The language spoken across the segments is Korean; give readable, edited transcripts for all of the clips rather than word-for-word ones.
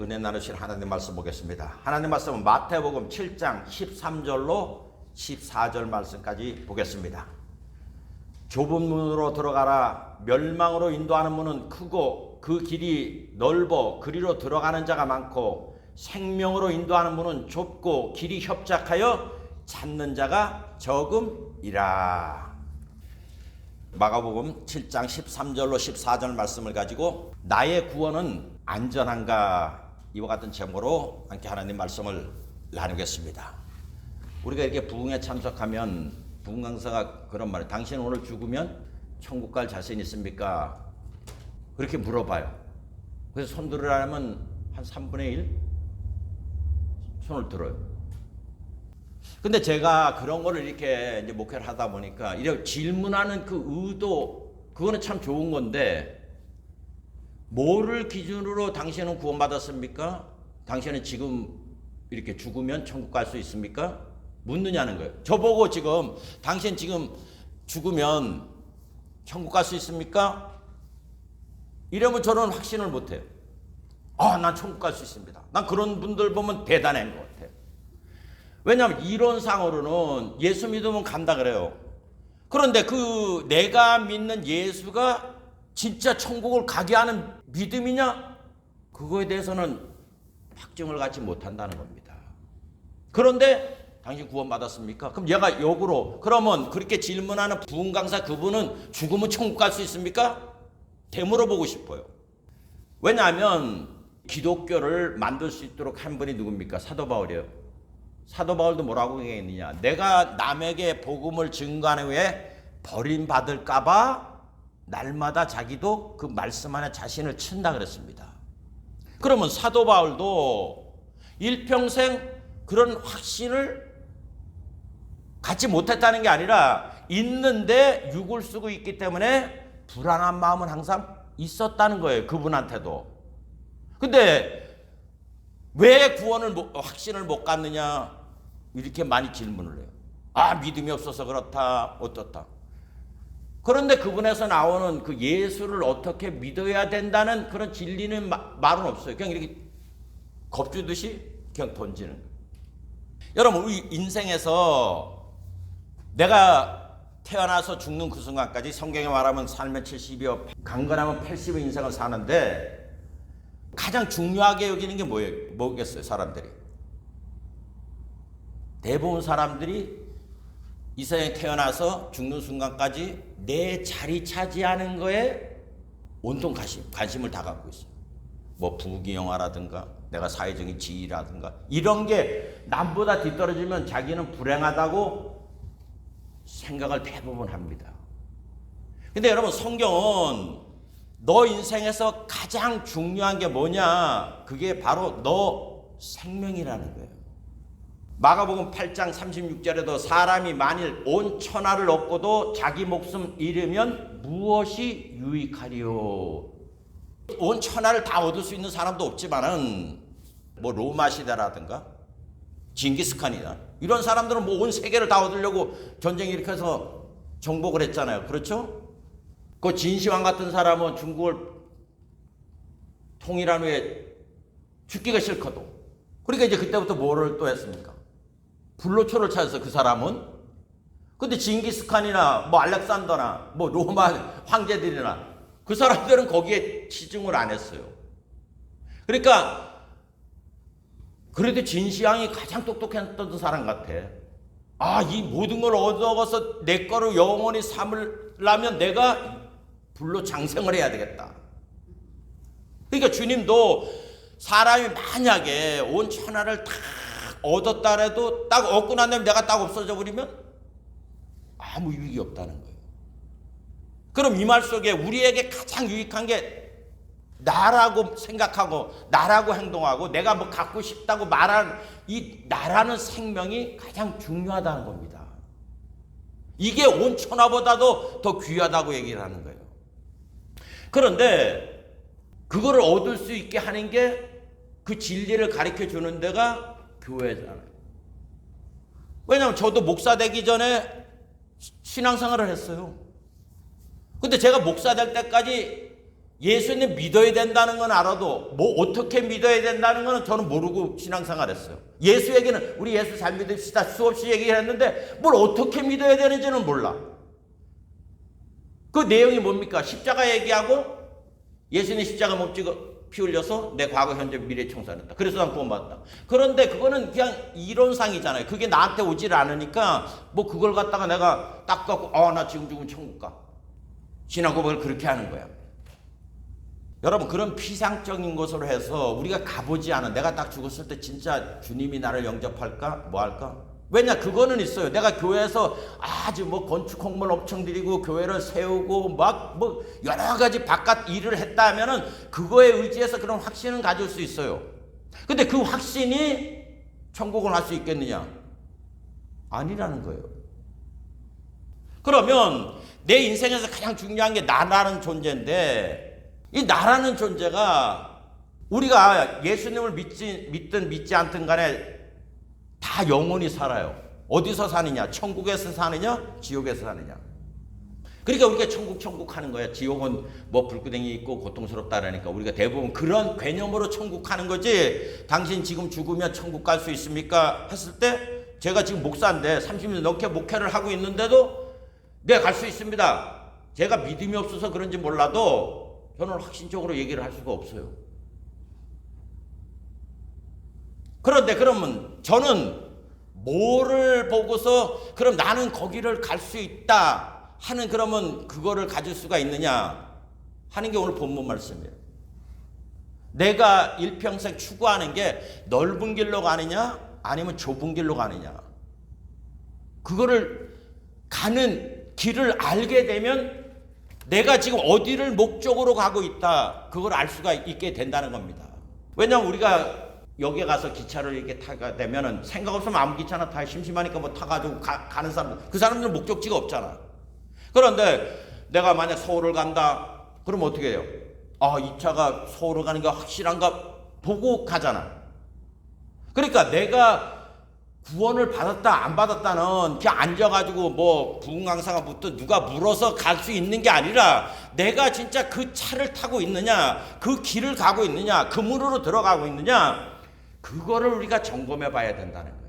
은혜 나누실 하나님 말씀 보겠습니다. 하나님 말씀은 마태복음 7장 13절로 14절 말씀까지 보겠습니다. 좁은 문으로 들어가라. 멸망으로 인도하는 문은 크고 그 길이 넓어 그리로 들어가는 자가 많고, 생명으로 인도하는 문은 좁고 길이 협착하여 찾는 자가 적음이라. 마가복음 7장 13절로 14절 말씀을 가지고 나의 구원은 안전한가, 이와 같은 제목으로 함께 하나님 말씀을 나누겠습니다. 우리가 이렇게 부흥에 참석하면 부흥 강사가 그런 말이에요. 당신 오늘 죽으면 천국 갈 자신 있습니까? 그렇게 물어봐요. 그래서 손 들으라면 한 3분의 1 손을 들어요. 근데 제가 그런 거를 이렇게 이제 목회를 하다 보니까 이렇게 질문하는 그 의도, 그거는 참 좋은 건데, 뭐를 기준으로 당신은 구원받았습니까? 당신은 지금 이렇게 죽으면 천국 갈 수 있습니까? 묻느냐는 거예요. 저보고 지금 당신 지금 죽으면 천국 갈 수 있습니까? 이러면 저는 확신을 못해요. 난 천국 갈 수 있습니다. 난 그런 분들 보면 대단한 것 같아요. 왜냐하면 이론상으로는 예수 믿으면 간다 그래요. 그런데 그 내가 믿는 예수가 진짜 천국을 가게 하는 믿음이냐? 그거에 대해서는 확증을 갖지 못한다는 겁니다. 그런데 당신 구원받았습니까? 그럼 얘가 역으로, 그러면 그렇게 질문하는 부흥 강사 그분은 죽으면 천국 갈 수 있습니까? 되물어보고 싶어요. 왜냐하면 기독교를 만들 수 있도록 한 분이 누굽니까? 사도 바울이에요. 사도 바울도 뭐라고 얘기했느냐? 내가 남에게 복음을 증거하는 후에 버림받을까 봐 날마다 자기도 그 말씀 안에 자신을 친다 그랬습니다. 그러면 사도 바울도 일평생 그런 확신을 갖지 못했다는 게 아니라 있는데 육을 쓰고 있기 때문에 불안한 마음은 항상 있었다는 거예요. 그분한테도. 근데 왜 구원을 확신을 못 갖느냐, 이렇게 많이 질문을 해요. 믿음이 없어서 그렇다, 어떻다. 그런데 그분에서 나오는 그 예수를 어떻게 믿어야 된다는 그런 진리는 말은 없어요. 그냥 이렇게 겁주듯이 그냥 던지는 거예요. 여러분, 우리 인생에서 내가 태어나서 죽는 그 순간까지, 성경에 말하면 살면 70이요 강건하면 80의 인생을 사는데, 가장 중요하게 여기는 게 뭐겠어요? 사람들이 대부분 사람들이 이 세상에 태어나서 죽는 순간까지 내 자리 차지하는 거에 온통 관심을 다 갖고 있어요. 뭐 부귀영화라든가 내가 사회적인 지위라든가 이런 게 남보다 뒤떨어지면 자기는 불행하다고 생각을 대부분 합니다. 근데 여러분, 성경은 너 인생에서 가장 중요한 게 뭐냐? 그게 바로 너 생명이라는 거예요. 마가복음 8장 36절에도 사람이 만일 온 천하를 얻고도 자기 목숨 잃으면 무엇이 유익하리요? 온 천하를 다 얻을 수 있는 사람도 없지만은 뭐 로마 시대라든가 징기스칸이나 이런 사람들은 뭐 온 세계를 다 얻으려고 전쟁 일으켜서 정복을 했잖아요. 그렇죠? 그 진시황 같은 사람은 중국을 통일한 후에 죽기가 싫거든. 그러니까 이제 그때부터 뭐를 또 했습니까? 불로초를 찾아서 그 사람은. 근데 징기스칸이나 뭐 알렉산더나 뭐 로마 황제들이나 그 사람들은 거기에 치중을 안 했어요. 그러니까 그래도 진시황이 가장 똑똑했던 사람 같아. 이 모든 걸 얻어가서 내 거로 영원히 삼으려면 내가 불로 장생을 해야 되겠다. 그러니까 주님도 사람이 만약에 온 천하를 다 얻었다 해도 딱 얻고 난 다음에 내가 딱 없어져 버리면 아무 유익이 없다는 거예요. 그럼 이 말 속에 우리에게 가장 유익한 게 나라고 생각하고 나라고 행동하고 내가 뭐 갖고 싶다고 말하는 이 나라는 생명이 가장 중요하다는 겁니다. 이게 온 천하보다도 더 귀하다고 얘기를 하는 거예요. 그런데 그거를 얻을 수 있게 하는 게, 그 진리를 가르쳐 주는 데가 교회잖아요. 왜냐하면 저도 목사 되기 전에 신앙생활을 했어요. 근데 제가 목사 될 때까지 예수님 믿어야 된다는 건 알아도 뭐 어떻게 믿어야 된다는 건 저는 모르고 신앙생활했어요. 예수에게는 우리 예수 잘 믿읍시다 수없이 얘기를 했는데 뭘 어떻게 믿어야 되는지는 몰라. 그 내용이 뭡니까? 십자가 얘기하고 예수님 십자가 못 찍어 피 흘려서 내 과거 현재 미래 청산했다. 그래서 난 구원받았다. 그런데 그거는 그냥 이론상이잖아요. 그게 나한테 오질 않으니까 뭐 그걸 갖다가 내가 딱 갖고 나 지금 죽으면 천국 가. 신앙 고백을 그렇게 하는 거야. 여러분 그런 피상적인 것으로 해서 우리가 가보지 않은 내가 딱 죽었을 때 진짜 주님이 나를 영접할까? 뭐 할까? 왜냐 그거는 있어요. 내가 교회에서 아주 뭐 건축 공무원 엄청 들이고 교회를 세우고 막 뭐 여러 가지 바깥 일을 했다 하면은 그거에 의지해서 그런 확신은 가질 수 있어요. 근데 그 확신이 천국을 할 수 있겠느냐? 아니라는 거예요. 그러면 내 인생에서 가장 중요한 게 나라는 존재인데 이 나라는 존재가 우리가 예수님을 믿든 믿지 않든 간에 다 영원히 살아요. 어디서 사느냐? 천국에서 사느냐? 지옥에서 사느냐? 그러니까 우리가 천국 하는 거야. 지옥은 뭐 불구덩이 있고 고통스럽다라니까 우리가 대부분 그런 개념으로 천국 하는 거지. 당신 지금 죽으면 천국 갈 수 있습니까? 했을 때 제가 지금 목사인데 30년 넘게 목회를 하고 있는데도 네, 갈 수 있습니다. 제가 믿음이 없어서 그런지 몰라도 저는 확신적으로 얘기를 할 수가 없어요. 그런데 그러면 저는 뭐를 보고서 그럼 나는 거기를 갈 수 있다 하는 그러면 그거를 가질 수가 있느냐 하는 게 오늘 본문 말씀이에요. 내가 일평생 추구하는 게 넓은 길로 가느냐 아니면 좁은 길로 가느냐. 그거를 가는 길을 알게 되면 내가 지금 어디를 목적으로 가고 있다 그걸 알 수가 있게 된다는 겁니다. 왜냐하면 우리가 여기에 가서 기차를 이렇게 타게 되면은 생각 없으면 아무 기차나 타 심심하니까 뭐 타가지고 가는 사람들 그 사람들은 목적지가 없잖아. 그런데 내가 만약 서울을 간다 그러면 어떻게 해요? 이 차가 서울을 가는 게 확실한가 보고 가잖아. 그러니까 내가 구원을 받았다 안 받았다는 그냥 앉아가지고 뭐 부흥강사가 붙든 누가 물어서 갈 수 있는 게 아니라 내가 진짜 그 차를 타고 있느냐 그 길을 가고 있느냐 그 문으로 들어가고 있느냐 그거를 우리가 점검해 봐야 된다는 거예요.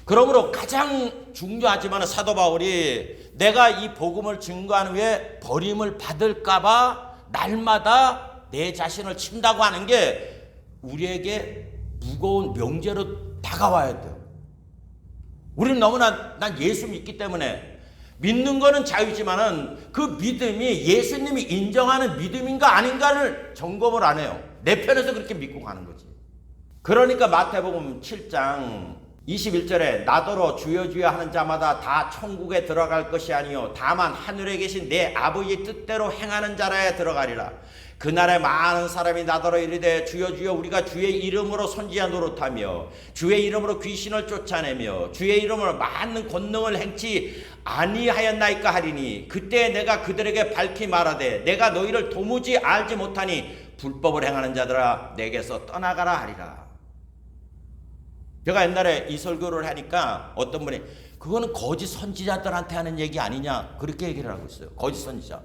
그러므로 가장 중요하지만 사도 바울이 내가 이 복음을 증거하는 후에 버림을 받을까 봐 날마다 내 자신을 친다고 하는 게 우리에게 무거운 명제로 다가와야 돼요. 우리는 너무나 난 예수 믿기 때문에 믿는 거는 자유지만은 그 믿음이 예수님이 인정하는 믿음인가 아닌가를 점검을 안 해요. 내 편에서 그렇게 믿고 가는 거지. 그러니까 마태복음 7장 21절에 나더러 주여 주여 하는 자마다 다 천국에 들어갈 것이 아니요 다만 하늘에 계신 내 아버지 뜻대로 행하는 자라야 들어가리라. 그날에 많은 사람이 나더러 이르되 주여 주여 우리가 주의 이름으로 선지자 노릇하며 주의 이름으로 귀신을 쫓아내며 주의 이름으로 많은 권능을 행치 아니하였나이까 하리니 그때 내가 그들에게 밝히 말하되 내가 너희를 도무지 알지 못하니 불법을 행하는 자들아 내게서 떠나가라 하리라. 제가 옛날에 이 설교를 하니까 어떤 분이 그거는 거짓 선지자들한테 하는 얘기 아니냐 그렇게 얘기를 하고 있어요. 거짓 선지자.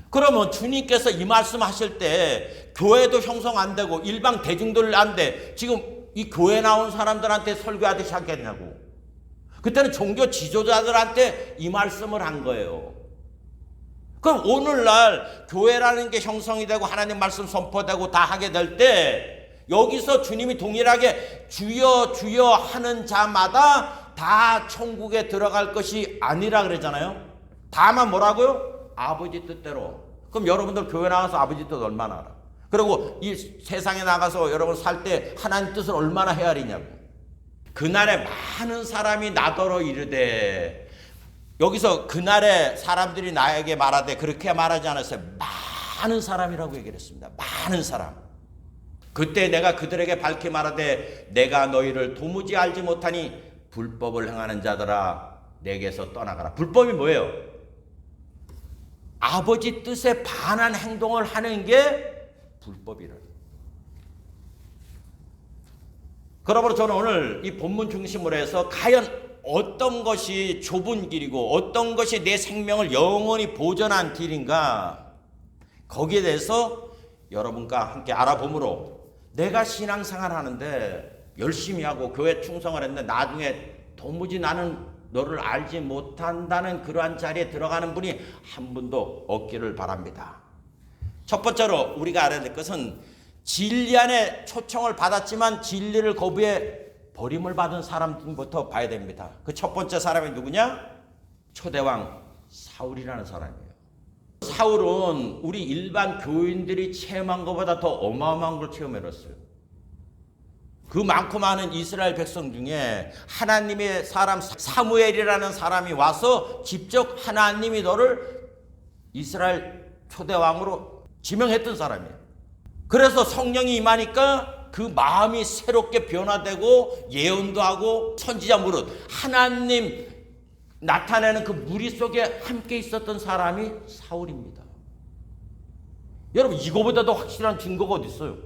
그러면 주님께서 이 말씀 하실 때 교회도 형성 안 되고 일반 대중들 안 돼. 지금 이 교회 나온 사람들한테 설교하듯이 하겠냐고. 그때는 종교 지도자들한테 이 말씀을 한 거예요. 그럼 오늘날 교회라는 게 형성이 되고 하나님 말씀 선포되고 다 하게 될 때 여기서 주님이 동일하게 주여 주여 하는 자마다 다 천국에 들어갈 것이 아니라 그러잖아요. 다만 뭐라고요? 아버지 뜻대로. 그럼 여러분들 교회 나가서 아버지 뜻 얼마나 알아? 그리고 이 세상에 나가서 여러분 살 때 하나님 뜻을 얼마나 헤아리냐고. 그날에 많은 사람이 나더러 이르되 여기서 그날에 사람들이 나에게 말하되 그렇게 말하지 않았어요. 많은 사람이라고 얘기를 했습니다. 많은 사람. 그때 내가 그들에게 밝히 말하되 내가 너희를 도무지 알지 못하니 불법을 행하는 자들아 내게서 떠나가라. 불법이 뭐예요? 아버지 뜻에 반한 행동을 하는 게 불법이라. 그러므로 저는 오늘 이 본문 중심으로 해서 과연 어떤 것이 좁은 길이고 어떤 것이 내 생명을 영원히 보존한 길인가, 거기에 대해서 여러분과 함께 알아보므로 내가 신앙생활 하는데 열심히 하고 교회 충성을 했는데 나중에 도무지 나는 너를 알지 못한다는 그러한 자리에 들어가는 분이 한 분도 없기를 바랍니다. 첫 번째로 우리가 알아야 될 것은 진리 안에 초청을 받았지만 진리를 거부해 버림을 받은 사람부터 봐야 됩니다. 그 첫 번째 사람이 누구냐? 초대왕 사울이라는 사람이에요. 사울은 우리 일반 교인들이 체험한 것보다 더 어마어마한 걸 체험해냈어요. 그 많고 많은 이스라엘 백성 중에 하나님의 사람 사무엘이라는 사람이 와서 직접 하나님이 너를 이스라엘 초대왕으로 지명했던 사람이에요. 그래서 성령이 임하니까 그 마음이 새롭게 변화되고 예언도 하고 선지자 무릇 하나님 나타내는 그 무리 속에 함께 있었던 사람이 사울입니다. 여러분, 이거보다도 확실한 증거가 어디 있어요?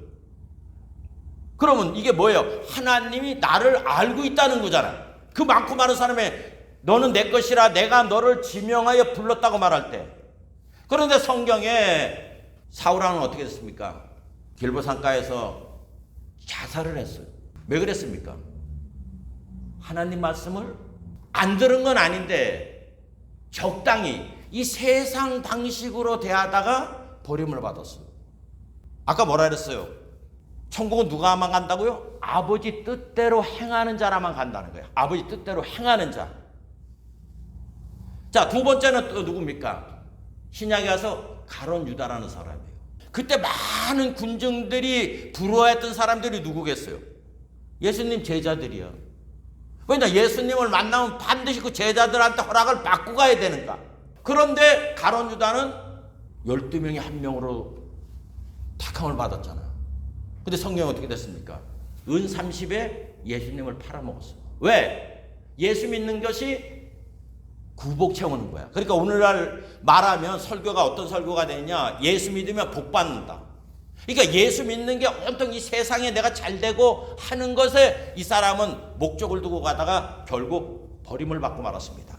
그러면 이게 뭐예요? 하나님이 나를 알고 있다는 거잖아요. 그 많고 많은 사람의 너는 내 것이라 내가 너를 지명하여 불렀다고 말할 때. 그런데 성경에 사울왕은 어떻게 됐습니까? 길보산가에서 자살을 했어요. 왜 그랬습니까? 하나님 말씀을 안 들은 건 아닌데 적당히 이 세상 방식으로 대하다가 버림을 받았어요. 아까 뭐라 그랬어요? 천국은 누가만 간다고요? 아버지 뜻대로 행하는 자라만 간다는 거예요. 아버지 뜻대로 행하는 자. 자, 두 번째는 또 누굽니까? 신약에 와서 가룟 유다라는 사람이에요. 그때 많은 군중들이 부러워했던 사람들이 누구겠어요? 예수님 제자들이요. 왜냐, 예수님을 만나면 반드시 그 제자들한테 허락을 받고 가야 되는가. 그런데 가룟 유다는 12명이 한 명으로 택함을 받았잖아요. 근데 성경은 어떻게 됐습니까? 은 30에 예수님을 팔아먹었어요. 왜? 예수 믿는 것이 구복 채우는 거야. 그러니까 오늘날 말하면 설교가 어떤 설교가 되느냐? 예수 믿으면 복 받는다. 그러니까 예수 믿는 게 온통 이 세상에 내가 잘 되고 하는 것에 이 사람은 목적을 두고 가다가 결국 버림을 받고 말았습니다.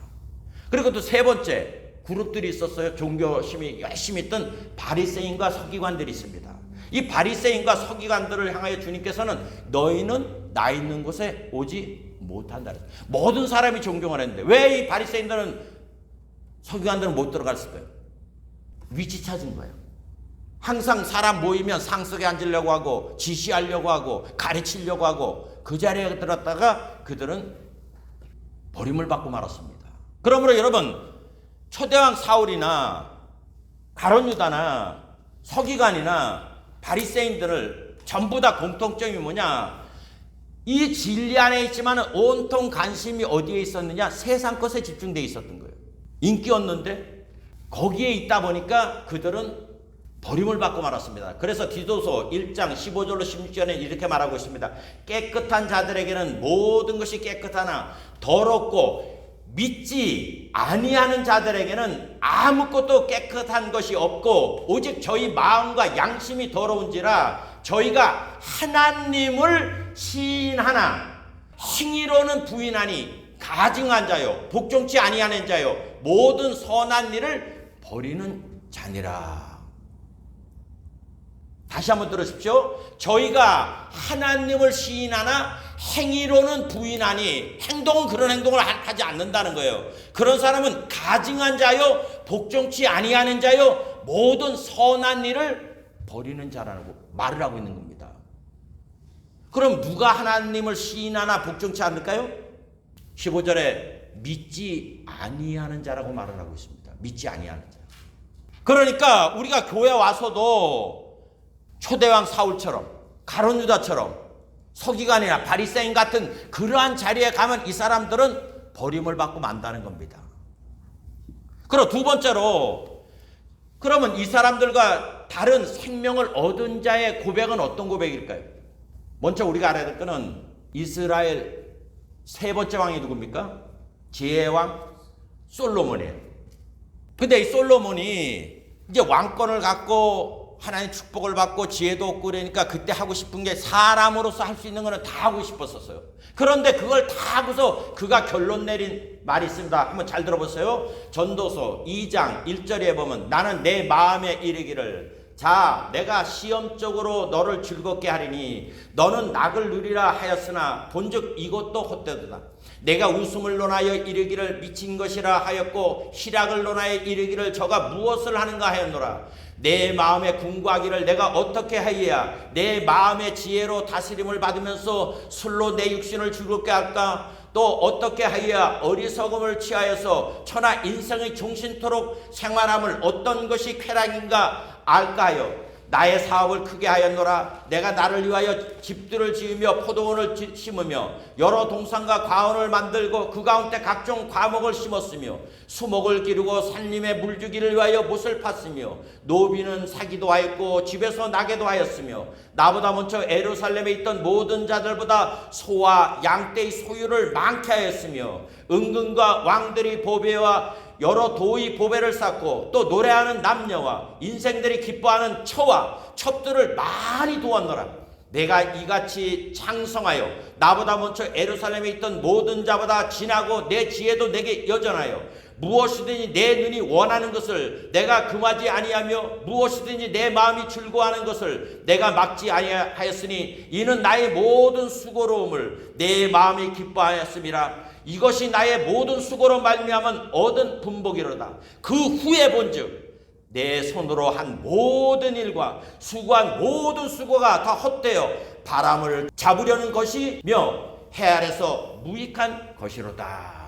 그리고 또 세 번째 그룹들이 있었어요. 종교심이 열심히 있던 바리새인과 서기관들이 있습니다. 이 바리새인과 서기관들을 향하여 주님께서는 너희는 나 있는 곳에 오지 못한다. 모든 사람이 존경을 했는데 왜 이 바리새인들은 서기관들은 못 들어갔을까요? 위치 찾은 거예요. 항상 사람 모이면 상석에 앉으려고 하고 지시하려고 하고 가르치려고 하고 그 자리에 들었다가 그들은 버림을 받고 말았습니다. 그러므로 여러분, 초대왕 사울이나 가룟 유다나 서기관이나 바리새인들을 전부 다 공통점이 뭐냐? 이 진리 안에 있지만 온통 관심이 어디에 있었느냐? 세상 것에 집중되어 있었던 거예요. 인기였는데 거기에 있다 보니까 그들은 버림을 받고 말았습니다. 그래서 디도서 1장 15절로 16절에 이렇게 말하고 있습니다. 깨끗한 자들에게는 모든 것이 깨끗하나 더럽고 믿지 아니하는 자들에게는 아무것도 깨끗한 것이 없고 오직 저희 마음과 양심이 더러운지라 저희가 하나님을 시인하나 행위로는 부인하니 가증한 자요 복종치 아니하는 자요 모든 선한 일을 버리는 자니라. 다시 한번 들으십시오. 저희가 하나님을 시인하나 행위로는 부인하니, 행동은 그런 행동을 하지 않는다는 거예요. 그런 사람은 가증한 자요 복종치 아니하는 자요 모든 선한 일을 버리는 자라고 말을 하고 있는 겁니다. 그럼 누가 하나님을 시인하나 복종치 않을까요? 15절에 믿지 아니하는 자라고 말을 하고 있습니다. 믿지 아니하는 자. 그러니까 우리가 교회 와서도 초대왕 사울처럼 가룟 유다처럼 서기관이나 바리새인 같은 그러한 자리에 가면 이 사람들은 버림을 받고 만다는 겁니다. 그리고 두 번째로, 그러면 이 사람들과 다른 생명을 얻은 자의 고백은 어떤 고백일까요? 먼저 우리가 알아야 될 것은 이스라엘 세 번째 왕이 누굽니까? 지혜의 왕 솔로몬이에요. 근데 이 솔로몬이 이제 왕권을 갖고 하나님 축복을 받고 지혜도 얻고 그러니까 그때 하고 싶은 게 사람으로서 할 수 있는 거는 다 하고 싶었었어요. 그런데 그걸 다 하고서 그가 결론 내린 말이 있습니다. 한번 잘 들어보세요. 전도서 2장 1절에 보면 나는 내 마음에 이르기를 자 내가 시험적으로 너를 즐겁게 하리니 너는 낙을 누리라 하였으나 본즉 이것도 헛되도다. 내가 웃음을 논하여 이르기를 미친 것이라 하였고 희락을 논하여 이르기를 저가 무엇을 하는가 하였노라. 내 마음에 궁구하기를 내가 어떻게 하여야 내 마음의 지혜로 다스림을 받으면서 술로 내 육신을 즐겁게 할까? 또 어떻게 하여야 어리석음을 취하여서 천하 인생의 종신토록 생활함을 어떤 것이 쾌락인가 알까 하여 나의 사업을 크게 하였노라. 내가 나를 위하여 집들을 지으며 포도원을 심으며 여러 동산과 과원을 만들고 그 가운데 각종 과목을 심었으며 수목을 기르고 산림에 물주기를 위하여 못을 팠으며 노비는 사기도 하였고 집에서 나게도 하였으며 나보다 먼저 예루살렘에 있던 모든 자들보다 소와 양떼의 소유를 많게 하였으며 은근과 왕들이 보배와 여러 도의 보배를 쌓고 또 노래하는 남녀와 인생들이 기뻐하는 처와 첩들을 많이 도왔노라. 내가 이같이 창성하여 나보다 먼저 예루살렘에 있던 모든 자보다 진하고 내 지혜도 내게 여전하여 무엇이든지 내 눈이 원하는 것을 내가 금하지 아니하며 무엇이든지 내 마음이 즐거워하는 것을 내가 막지 아니하였으니 이는 나의 모든 수고로움을 내 마음이 기뻐하였음이라. 이것이 나의 모든 수고로 말미암은 얻은 분복이로다. 그 후에 본즉 내 손으로 한 모든 일과 수고한 모든 수고가 다 헛되어 바람을 잡으려는 것이며 해 아래서 무익한 것이로다.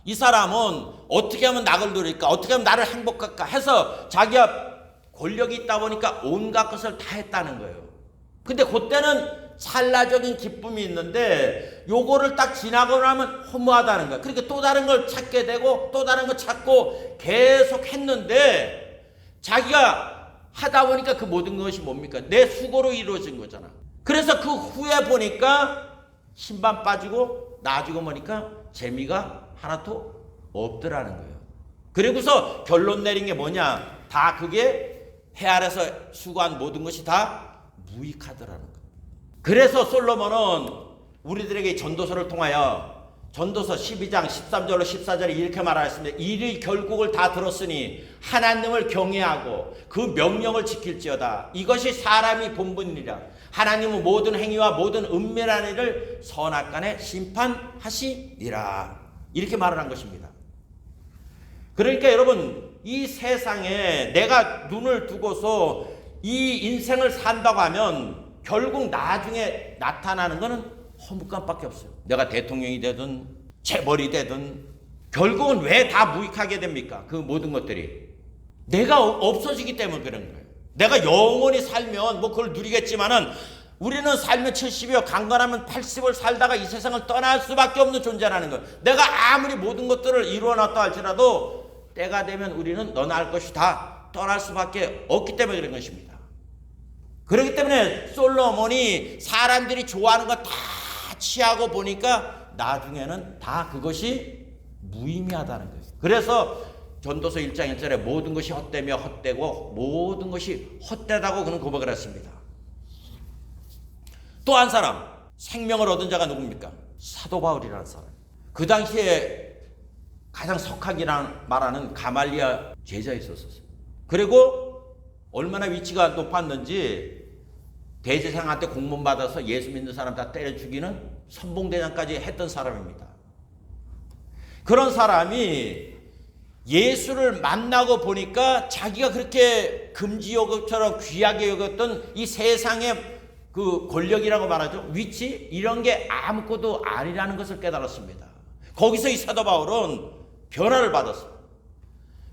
이 사람은 어떻게 하면 낙을 누릴까? 어떻게 하면 나를 행복할까? 해서 자기가 권력이 있다 보니까 온갖 것을 다 했다는 거예요. 근데 그때는 찰나적인 기쁨이 있는데 요거를 딱 지나고 나면 허무하다는 거야. 그러니까 또 다른 걸 찾게 되고 또 다른 걸 찾고 계속 했는데 자기가 하다 보니까 그 모든 것이 뭡니까? 내 수고로 이루어진 거잖아. 그래서 그 후에 보니까 힘만 빠지고 나중에 보니까 재미가 하나도 없더라는 거예요. 그리고서 결론 내린 게 뭐냐? 다 그게 해 아래서 수고한 모든 것이 다 무익하더라는 거예요. 그래서 솔로몬은 우리들에게 전도서를 통하여 전도서 12장 13절로 14절에 이렇게 말하였습니다. 일의 결국을 다 들었으니 하나님을 경외하고 그 명령을 지킬지어다. 이것이 사람이 본분이라. 하나님은 모든 행위와 모든 은밀한 일을 선악간에 심판하시리라. 이렇게 말을 한 것입니다. 그러니까 여러분 이 세상에 내가 눈을 두고서 이 인생을 산다고 하면 결국 나중에 나타나는 것은 허무감밖에 없어요. 내가 대통령이 되든 재벌이 되든 결국은 왜 다 무익하게 됩니까? 그 모든 것들이 내가 없어지기 때문에 그런 거예요. 내가 영원히 살면 뭐 그걸 누리겠지만은 우리는 살면 70이요 강건하면 80을 살다가 이 세상을 떠날 수밖에 없는 존재라는 거예요. 내가 아무리 모든 것들을 이루어놨다 할지라도 때가 되면 우리는 너나 할 것이 다 떠날 수밖에 없기 때문에 그런 것입니다. 그렇기 때문에 솔로몬이 사람들이 좋아하는 거 다 취하고 보니까 나중에는 다 그것이 무의미하다는 거예요. 그래서 전도서 1장 1절에 모든 것이 헛되며 헛되고 모든 것이 헛되다고 그는 고백을 했습니다. 또 한 사람 생명을 얻은 자가 누굽니까? 사도 바울이라는 사람. 그 당시에 가장 석학이라는 말하는 가말리아 제자가 있었어요. 그리고 얼마나 위치가 높았는지 대제사장한테 공문 받아서 예수 믿는 사람 다 때려 죽이는 선봉대장까지 했던 사람입니다. 그런 사람이 예수를 만나고 보니까 자기가 그렇게 금지 여것처럼 귀하게 여겼던 이 세상의 그 권력이라고 말하죠. 위치 이런 게 아무것도 아니라는 것을 깨달았습니다. 거기서 이 사도 바울은 변화를 받았어요.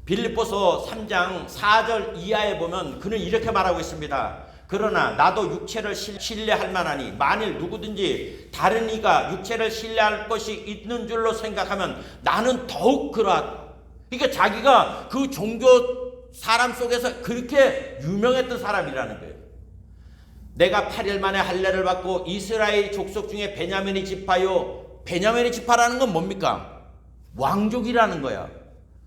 빌립보서 3장 4절 이하에 보면 그는 이렇게 말하고 있습니다. 그러나 나도 육체를 신뢰할 만하니 만일 누구든지 다른 이가 육체를 신뢰할 것이 있는 줄로 생각하면 나는 더욱 그러하다. 그러니까 자기가 그 종교 사람 속에서 그렇게 유명했던 사람이라는 거예요. 내가 8일 만에 할례를 받고 이스라엘 족속 중에 베냐민의 지파요. 베냐민의 지파라는 건 뭡니까? 왕족이라는 거야.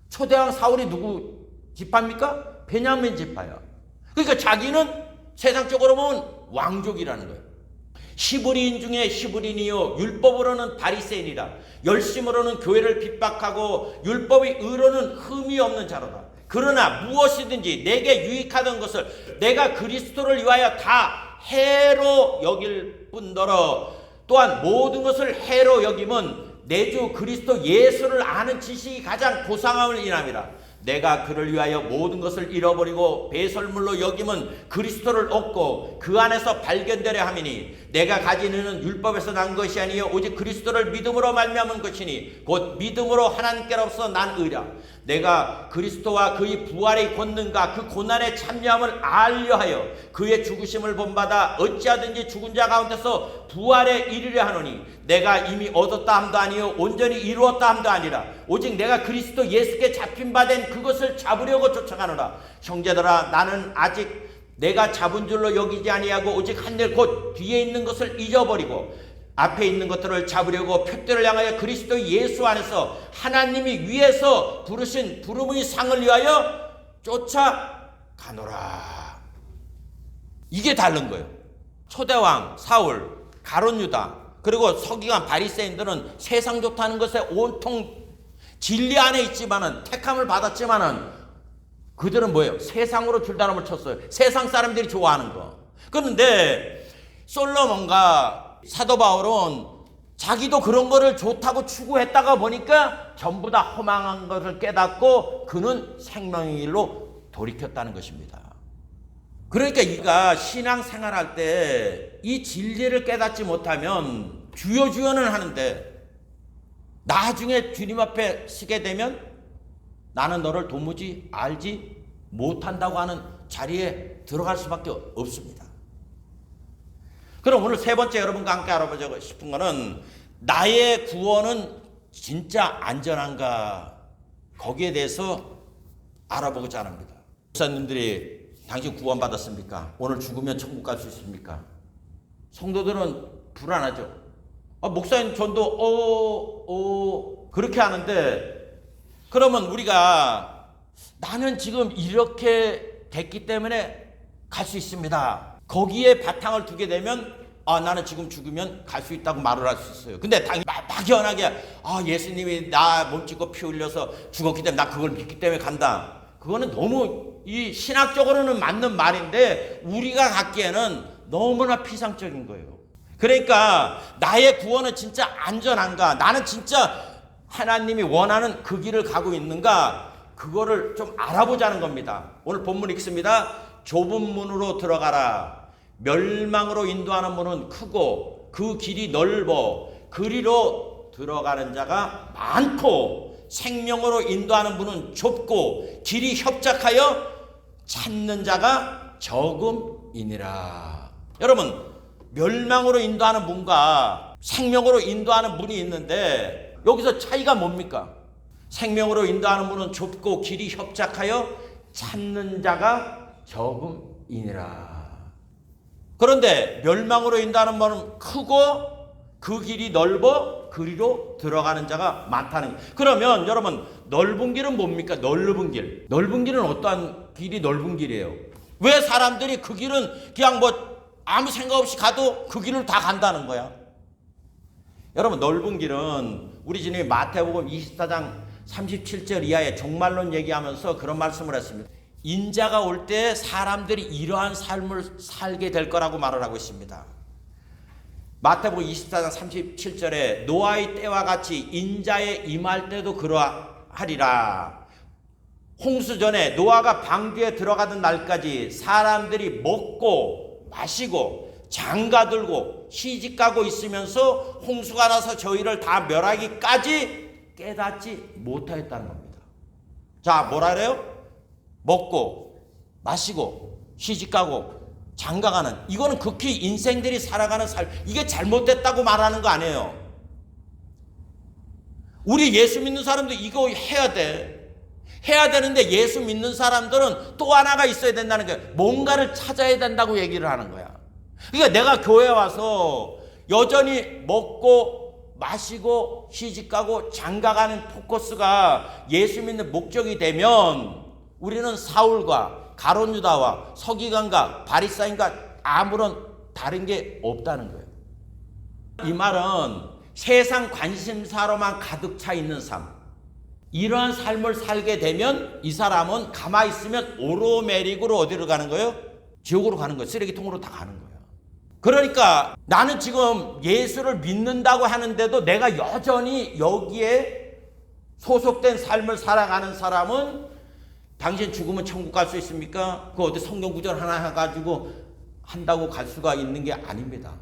초대왕 사울이 누구 지파입니까? 베냐민 지파야. 그러니까 자기는 세상적으로 보면 왕족이라는 거예요. 히브리인 중에 히브리인이요 율법으로는 바리새인이라 열심으로는 교회를 핍박하고 율법의 의로는 흠이 없는 자로다. 그러나 무엇이든지 내게 유익하던 것을 내가 그리스도를 위하여 다 해로 여길 뿐더러 또한 모든 것을 해로 여김은 내 주 그리스도 예수를 아는 지식이 가장 고상함을 인함이라. 내가 그를 위하여 모든 것을 잃어버리고 배설물로 여김은 그리스도를 얻고 그 안에서 발견되려 함이니 내가 가진 의는 율법에서 난 것이 아니요 오직 그리스도를 믿음으로 말미암은 것이니 곧 믿음으로 하나님께로서 난 의라. 내가 그리스도와 그의 부활의 권능과 그 고난에 참여함을 알려하여 그의 죽으심을 본받아 어찌하든지 죽은 자 가운데서 부활에 이르려 하노니 내가 이미 얻었다 함도 아니요 온전히 이루었다 함도 아니라 오직 내가 그리스도 예수께 잡힌 바 된 그것을 잡으려고 쫓아가노라. 형제들아 나는 아직 내가 잡은 줄로 여기지 아니하고 오직 한 일 곧 뒤에 있는 것을 잊어버리고 앞에 있는 것들을 잡으려고 표대를 향하여 그리스도 예수 안에서 하나님이 위에서 부르신 부름의 상을 위하여 쫓아가노라. 이게 다른 거예요. 초대왕 사울, 가룟 유다 그리고 서기관 바리새인들은 세상 좋다는 것에 온통 진리 안에 있지만은 택함을 받았지만은 그들은 뭐예요? 세상으로 줄다름을 쳤어요. 세상 사람들이 좋아하는 거. 그런데 솔로몬과 사도 바울은 자기도 그런 거를 좋다고 추구했다가 보니까 전부 다 허망한 것을 깨닫고 그는 생명의 길로 돌이켰다는 것입니다. 그러니까 이가 신앙생활할 때 이 진리를 깨닫지 못하면 주여주여는 하는데 나중에 주님 앞에 서게 되면 나는 너를 도무지 알지 못한다고 하는 자리에 들어갈 수밖에 없습니다. 그럼 오늘 세 번째 여러분과 함께 알아보고 싶은 거는 나의 구원은 진짜 안전한가 거기에 대해서 알아보고자 합니다. 목사님들이 당신 구원받았습니까? 오늘 죽으면 천국 갈 수 있습니까? 성도들은 불안하죠. 목사님 전도 그렇게 하는데 그러면 우리가 나는 지금 이렇게 됐기 때문에 갈 수 있습니다. 거기에 바탕을 두게 되면 나는 지금 죽으면 갈 수 있다고 말을 할 수 있어요. 근데 막연하게 예수님이 나 몸짓고 피 흘려서 죽었기 때문에 나 그걸 믿기 때문에 간다. 그거는 너무 이 신학적으로는 맞는 말인데 우리가 갖기에는 너무나 피상적인 거예요. 그러니까 나의 구원은 진짜 안전한가? 나는 진짜 하나님이 원하는 그 길을 가고 있는가? 그거를 좀 알아보자는 겁니다. 오늘 본문 읽습니다. 좁은 문으로 들어가라. 멸망으로 인도하는 문은 크고 그 길이 넓어 그리로 들어가는 자가 많고 생명으로 인도하는 문은 좁고 길이 협착하여 찾는 자가 적음이니라. 여러분 멸망으로 인도하는 문과 생명으로 인도하는 문이 있는데 여기서 차이가 뭡니까? 생명으로 인도하는 문은 좁고 길이 협착하여 찾는 자가 적음이니라. 그런데 멸망으로 인도하는 문은 크고 그 길이 넓어 그리로 들어가는 자가 많다는 거예요. 그러면 여러분 넓은 길은 뭡니까? 넓은 길. 넓은 길은 어떠한 길이 넓은 길이에요? 왜 사람들이 그 길은 그냥 아무 생각 없이 가도 그 길을 다 간다는 거야? 여러분 넓은 길은 우리 주님이 마태복음 24장 37절 이하에 종말론 얘기하면서 그런 말씀을 했습니다. 인자가 올 때 사람들이 이러한 삶을 살게 될 거라고 말을 하고 있습니다. 마태복음 24장 37절에 노아의 때와 같이 인자의 임할 때도 그러하리라. 홍수 전에 노아가 방주에 들어가던 날까지 사람들이 먹고 마시고 장가들고 시집가고 있으면서 홍수가 나서 저희를 다 멸하기까지 깨닫지 못하였다는 겁니다. 자, 뭐라 그래요? 먹고 마시고 시집가고 장가가는, 이거는 극히 인생들이 살아가는 삶, 이게 잘못됐다고 말하는 거 아니에요. 우리 예수 믿는 사람도 이거 해야 돼. 해야 되는데 예수 믿는 사람들은 또 하나가 있어야 된다는 거예요. 뭔가를 찾아야 된다고 얘기를 하는 거야. 그러니까 내가 교회 와서 여전히 먹고 마시고 시집가고 장가가는 포커스가 예수 믿는 목적이 되면 우리는 사울과 가룟 유다와 서기관과 바리사인과 아무런 다른 게 없다는 거예요. 이 말은 세상 관심사로만 가득 차 있는 삶, 이러한 삶을 살게 되면 이 사람은 가만히 있으면 오로메릭으로 어디로 가는 거예요? 지옥으로 가는 거예요. 쓰레기통으로 다 가는 거예요. 그러니까 나는 지금 예수를 믿는다고 하는데도 내가 여전히 여기에 소속된 삶을 살아가는 사람은 당신 죽으면 천국 갈 수 있습니까? 그 어디 성경 구절 하나 해가지고 한다고 갈 수가 있는 게 아닙니다.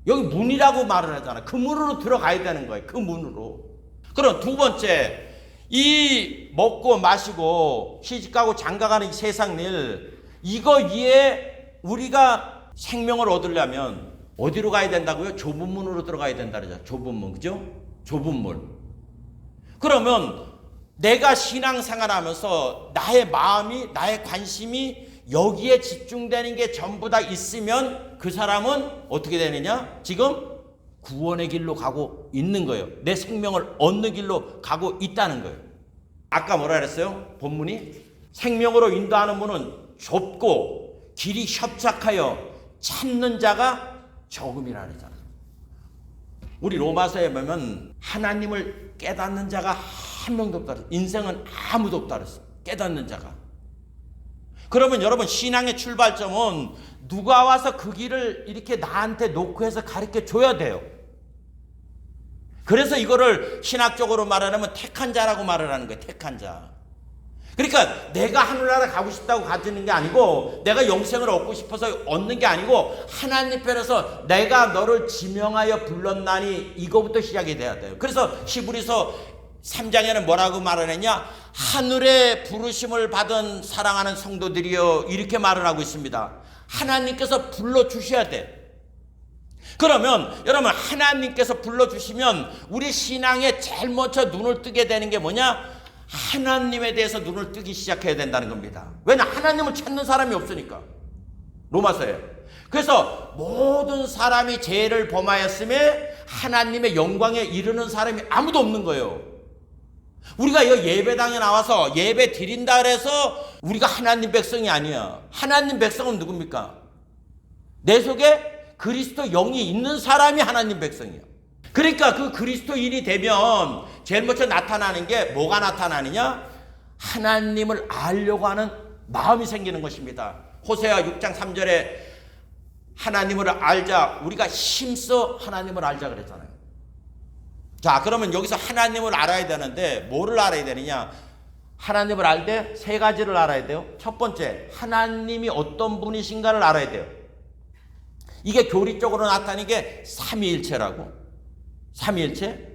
여기 문이라고 말을 하잖아요. 그 문으로 들어가야 되는 거예요. 그 문으로. 그럼 두 번째, 이 먹고 마시고 시집가고 장가가는 이 세상 일, 이거 위에 우리가 생명을 얻으려면 어디로 가야 된다고요? 좁은 문으로 들어가야 된다 그러죠. 좁은 문, 그죠? 좁은 문. 그러면 내가 신앙생활하면서 나의 마음이, 나의 관심이 여기에 집중되는 게 전부 다 있으면 그 사람은 어떻게 되느냐? 지금 구원의 길로 가고 있는 거예요. 내 생명을 얻는 길로 가고 있다는 거예요. 아까 뭐라 그랬어요? 본문이 생명으로 인도하는 문은 좁고 길이 협착하여 찾는 자가 적음이라 그러잖아요. 우리 로마서에 보면 하나님을 깨닫는 자가 한 명도 없다 그랬어요. 인생은 아무도 없다 그랬어요. 깨닫는 자가. 그러면 여러분, 신앙의 출발점은 누가 와서 그 길을 이렇게 나한테 놓고 해서 가르쳐 줘야 돼요. 그래서 이거를 신학적으로 말하면 택한 자라고 말을 하는 거예요. 택한 자. 그러니까 내가 하늘나라 가고 싶다고 가지는 게 아니고, 내가 영생을 얻고 싶어서 얻는 게 아니고, 하나님 편에서 내가 너를 지명하여 불렀나니, 이거부터 시작이 돼야 돼요. 그래서 히브리서 3장에는 뭐라고 말을 했냐? 하늘의 부르심을 받은 사랑하는 성도들이여, 이렇게 말을 하고 있습니다. 하나님께서 불러주셔야 돼. 그러면 여러분, 하나님께서 불러주시면 우리 신앙에 제일 먼저 눈을 뜨게 되는 게 뭐냐? 하나님에 대해서 눈을 뜨기 시작해야 된다는 겁니다. 왜냐? 하나님을 찾는 사람이 없으니까. 로마서에. 그래서 모든 사람이 죄를 범하였음에 하나님의 영광에 이르는 사람이 아무도 없는 거예요. 우리가 이 예배당에 나와서 예배 드린다 그래서 우리가 하나님 백성이 아니야. 하나님 백성은 누굽니까? 내 속에 그리스도 영이 있는 사람이 하나님 백성이야. 그러니까 그 그리스도인이 되면 제일 먼저 나타나는 게 뭐가 나타나느냐? 하나님을 알려고 하는 마음이 생기는 것입니다. 호세아 6장 3절에 하나님을 알자, 우리가 힘써 하나님을 알자 그랬잖아요. 자, 그러면 여기서 하나님을 알아야 되는데 뭐를 알아야 되느냐? 하나님을 알 때 세 가지를 알아야 돼요. 첫 번째, 하나님이 어떤 분이신가를 알아야 돼요. 이게 교리적으로 나타나는 게 삼위일체라고. 삼위일체?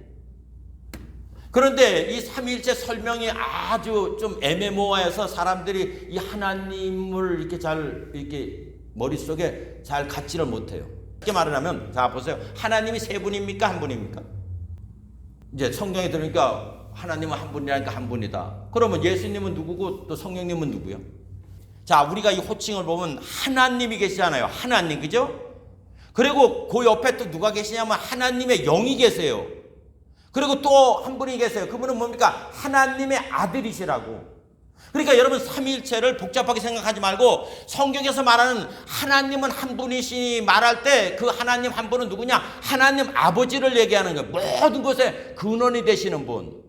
그런데 이 삼위일체 설명이 아주 좀 애매모호해서 사람들이 이 하나님을 이렇게 잘, 이렇게 머릿속에 잘 갖지를 못해요. 이렇게 말을 하면, 자, 보세요. 하나님이 세 분입니까? 한 분입니까? 이제 성경에 들으니까 하나님은 한 분이라니까 한 분이다. 그러면 예수님은 누구고 또 성령님은 누구요? 자, 우리가 이 호칭을 보면 하나님이 계시잖아요. 하나님, 그죠? 그리고 그 옆에 또 누가 계시냐면 하나님의 영이 계세요. 그리고 또 한 분이 계세요. 그분은 뭡니까? 하나님의 아들이시라고. 그러니까 여러분, 삼위일체를 복잡하게 생각하지 말고 성경에서 말하는 하나님은 한 분이시니 말할 때 그 하나님 한 분은 누구냐? 하나님 아버지를 얘기하는 거예요. 모든 것에 근원이 되시는 분.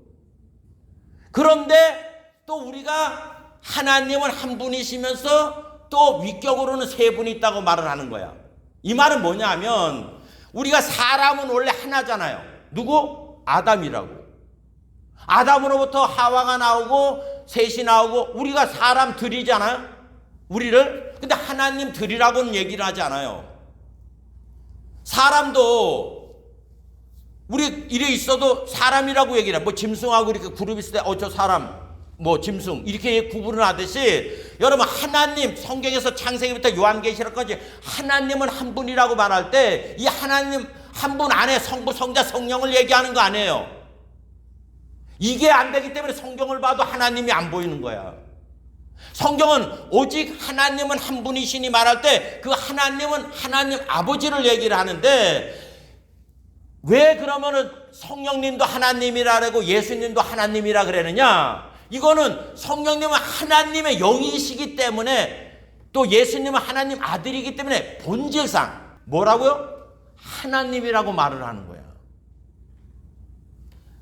그런데 또 우리가 하나님은 한 분이시면서 또 위격으로는 세 분이 있다고 말을 하는 거야. 이 말은 뭐냐 하면, 우리가 사람은 원래 하나잖아요. 누구? 아담이라고. 아담으로부터 하와가 나오고 셋이 나오고 우리가 사람들이잖아요. 우리를. 근데 하나님들이라고는 얘기를 하지 않아요. 사람도 우리 이래 있어도 사람이라고 얘기를 해. 뭐 짐승하고 이렇게 그룹 있을 때 저 사람, 뭐 짐승 이렇게 구분을 하듯이, 여러분, 하나님, 성경에서 창세기부터 요한계시록까지 하나님은 한 분이라고 말할 때 이 하나님 한 분 안에 성부, 성자, 성령을 얘기하는 거 아니에요. 이게 안 되기 때문에 성경을 봐도 하나님이 안 보이는 거야. 성경은 오직 하나님은 한 분이시니 말할 때 그 하나님은 하나님 아버지를 얘기를 하는데, 왜 그러면은 성령님도 하나님이라고 예수님도 하나님이라 그러느냐? 이거는 성령님은 하나님의 영이시기 때문에 또 예수님은 하나님 아들이기 때문에 본질상 뭐라고요? 하나님이라고 말을 하는 거야.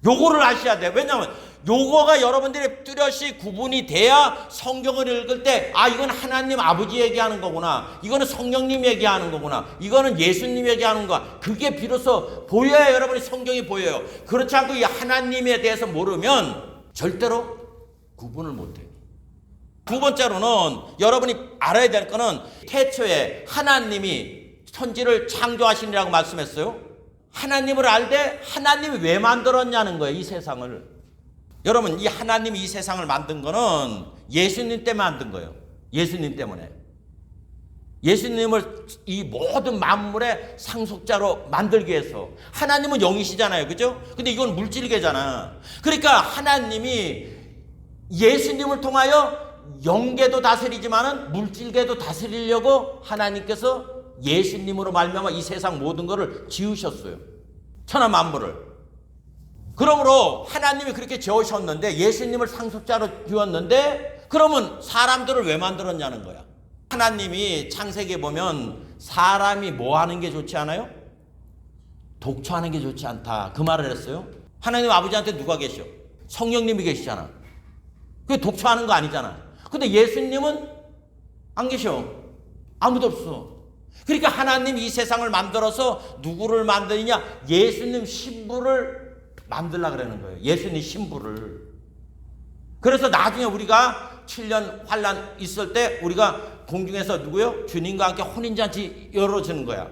요거를 아셔야 돼요. 왜냐하면 요거가 여러분들이 뚜렷이 구분이 돼야 성경을 읽을 때 이건 하나님 아버지 얘기하는 거구나, 이거는 성령님 얘기하는 거구나, 이거는 예수님 얘기하는 거야. 그게 비로소 보여야 여러분이 성경이 보여요. 그렇지 않고 이 하나님에 대해서 모르면 절대로 구분을 못해요. 두 번째로는 여러분이 알아야 될 거는 태초에 하나님이 천지를 창조하시니라고 말씀했어요. 하나님을 알되 하나님이 왜 만들었냐는 거예요, 이 세상을. 여러분, 이 하나님이 이 세상을 만든 거는 예수님 때문에 만든 거예요. 예수님 때문에. 예수님을 이 모든 만물의 상속자로 만들기 위해서. 하나님은 영이시잖아요, 그죠? 근데 이건 물질계잖아. 그러니까 하나님이 예수님을 통하여 영계도 다스리지만은 물질계도 다스리려고 하나님께서 예수님으로 말미암아 이 세상 모든 것을 지으셨어요. 천하 만물을. 그러므로 하나님이 그렇게 지으셨는데, 예수님을 상속자로 지었는데, 그러면 사람들을 왜 만들었냐는 거야. 하나님이 창세기에 보면 사람이 뭐 하는 게 좋지 않아요? 독초하는 게 좋지 않다, 그 말을 했어요. 하나님 아버지한테 누가 계셔? 성령님이 계시잖아. 그게 독초하는 거 아니잖아. 근데 예수님은 안 계셔. 아무도 없어. 그러니까 하나님이 이 세상을 만들어서 누구를 만드느냐? 예수님 신부를 만들려고 그러는 거예요. 예수님 신부를. 그래서 나중에 우리가 7년 환란 있을 때 우리가 공중에서 누구요? 주님과 함께 혼인잔치 열어주는 거야.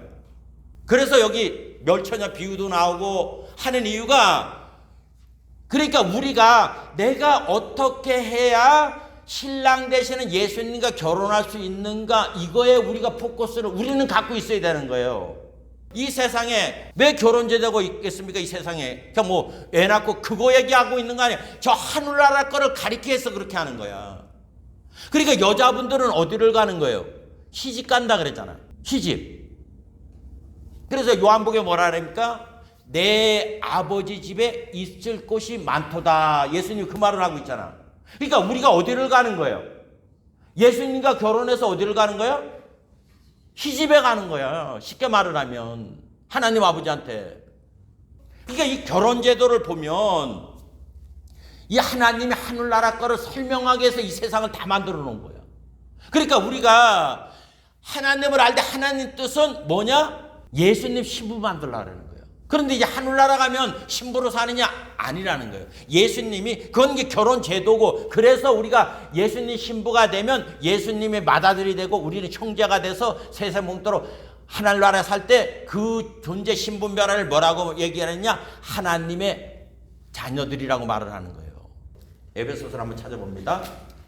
그래서 여기 멸처녀 비유도 나오고 하는 이유가, 그러니까 우리가 내가 어떻게 해야 신랑 되시는 예수님과 결혼할 수 있는가, 이거에 우리가 포커스를 우리는 갖고 있어야 되는 거예요. 이 세상에 왜 결혼제도가 있겠습니까? 이 세상에 그냥 뭐 애 낳고 그거 얘기하고 있는 거 아니야. 저 하늘나라 거를 가리키 해서 그렇게 하는 거야. 그러니까 여자분들은 어디를 가는 거예요? 시집 간다 그랬잖아. 시집. 그래서 요한복음에 뭐라 그럽니까? 내 아버지 집에 있을 곳이 많도다. 예수님 그 말을 하고 있잖아. 그러니까 우리가 어디를 가는 거예요? 예수님과 결혼해서 어디를 가는 거예요? 시집에 가는 거야. 쉽게 말을 하면 하나님 아버지한테. 그러니까 이 결혼 제도를 보면 이 하나님이 하늘나라 거를 설명하기 위해서 이 세상을 다 만들어 놓은 거야. 그러니까 우리가 하나님을 알 때 하나님 뜻은 뭐냐? 예수님 신부 만들라는 거예요. 그런데 이제 하늘나라 가면 신부로 사느냐? 아니라는 거예요. 예수님이, 그건 게 결혼 제도고, 그래서 우리가 예수님 신부가 되면 예수님의 맏아들이 되고 우리는 형제가 돼서 세세 봉도로 하늘나라에 살 때 그 존재 신분별화를 뭐라고 얘기하느냐? 하나님의 자녀들이라고 말을 하는 거예요. 에베소서를 한번 찾아봅니다.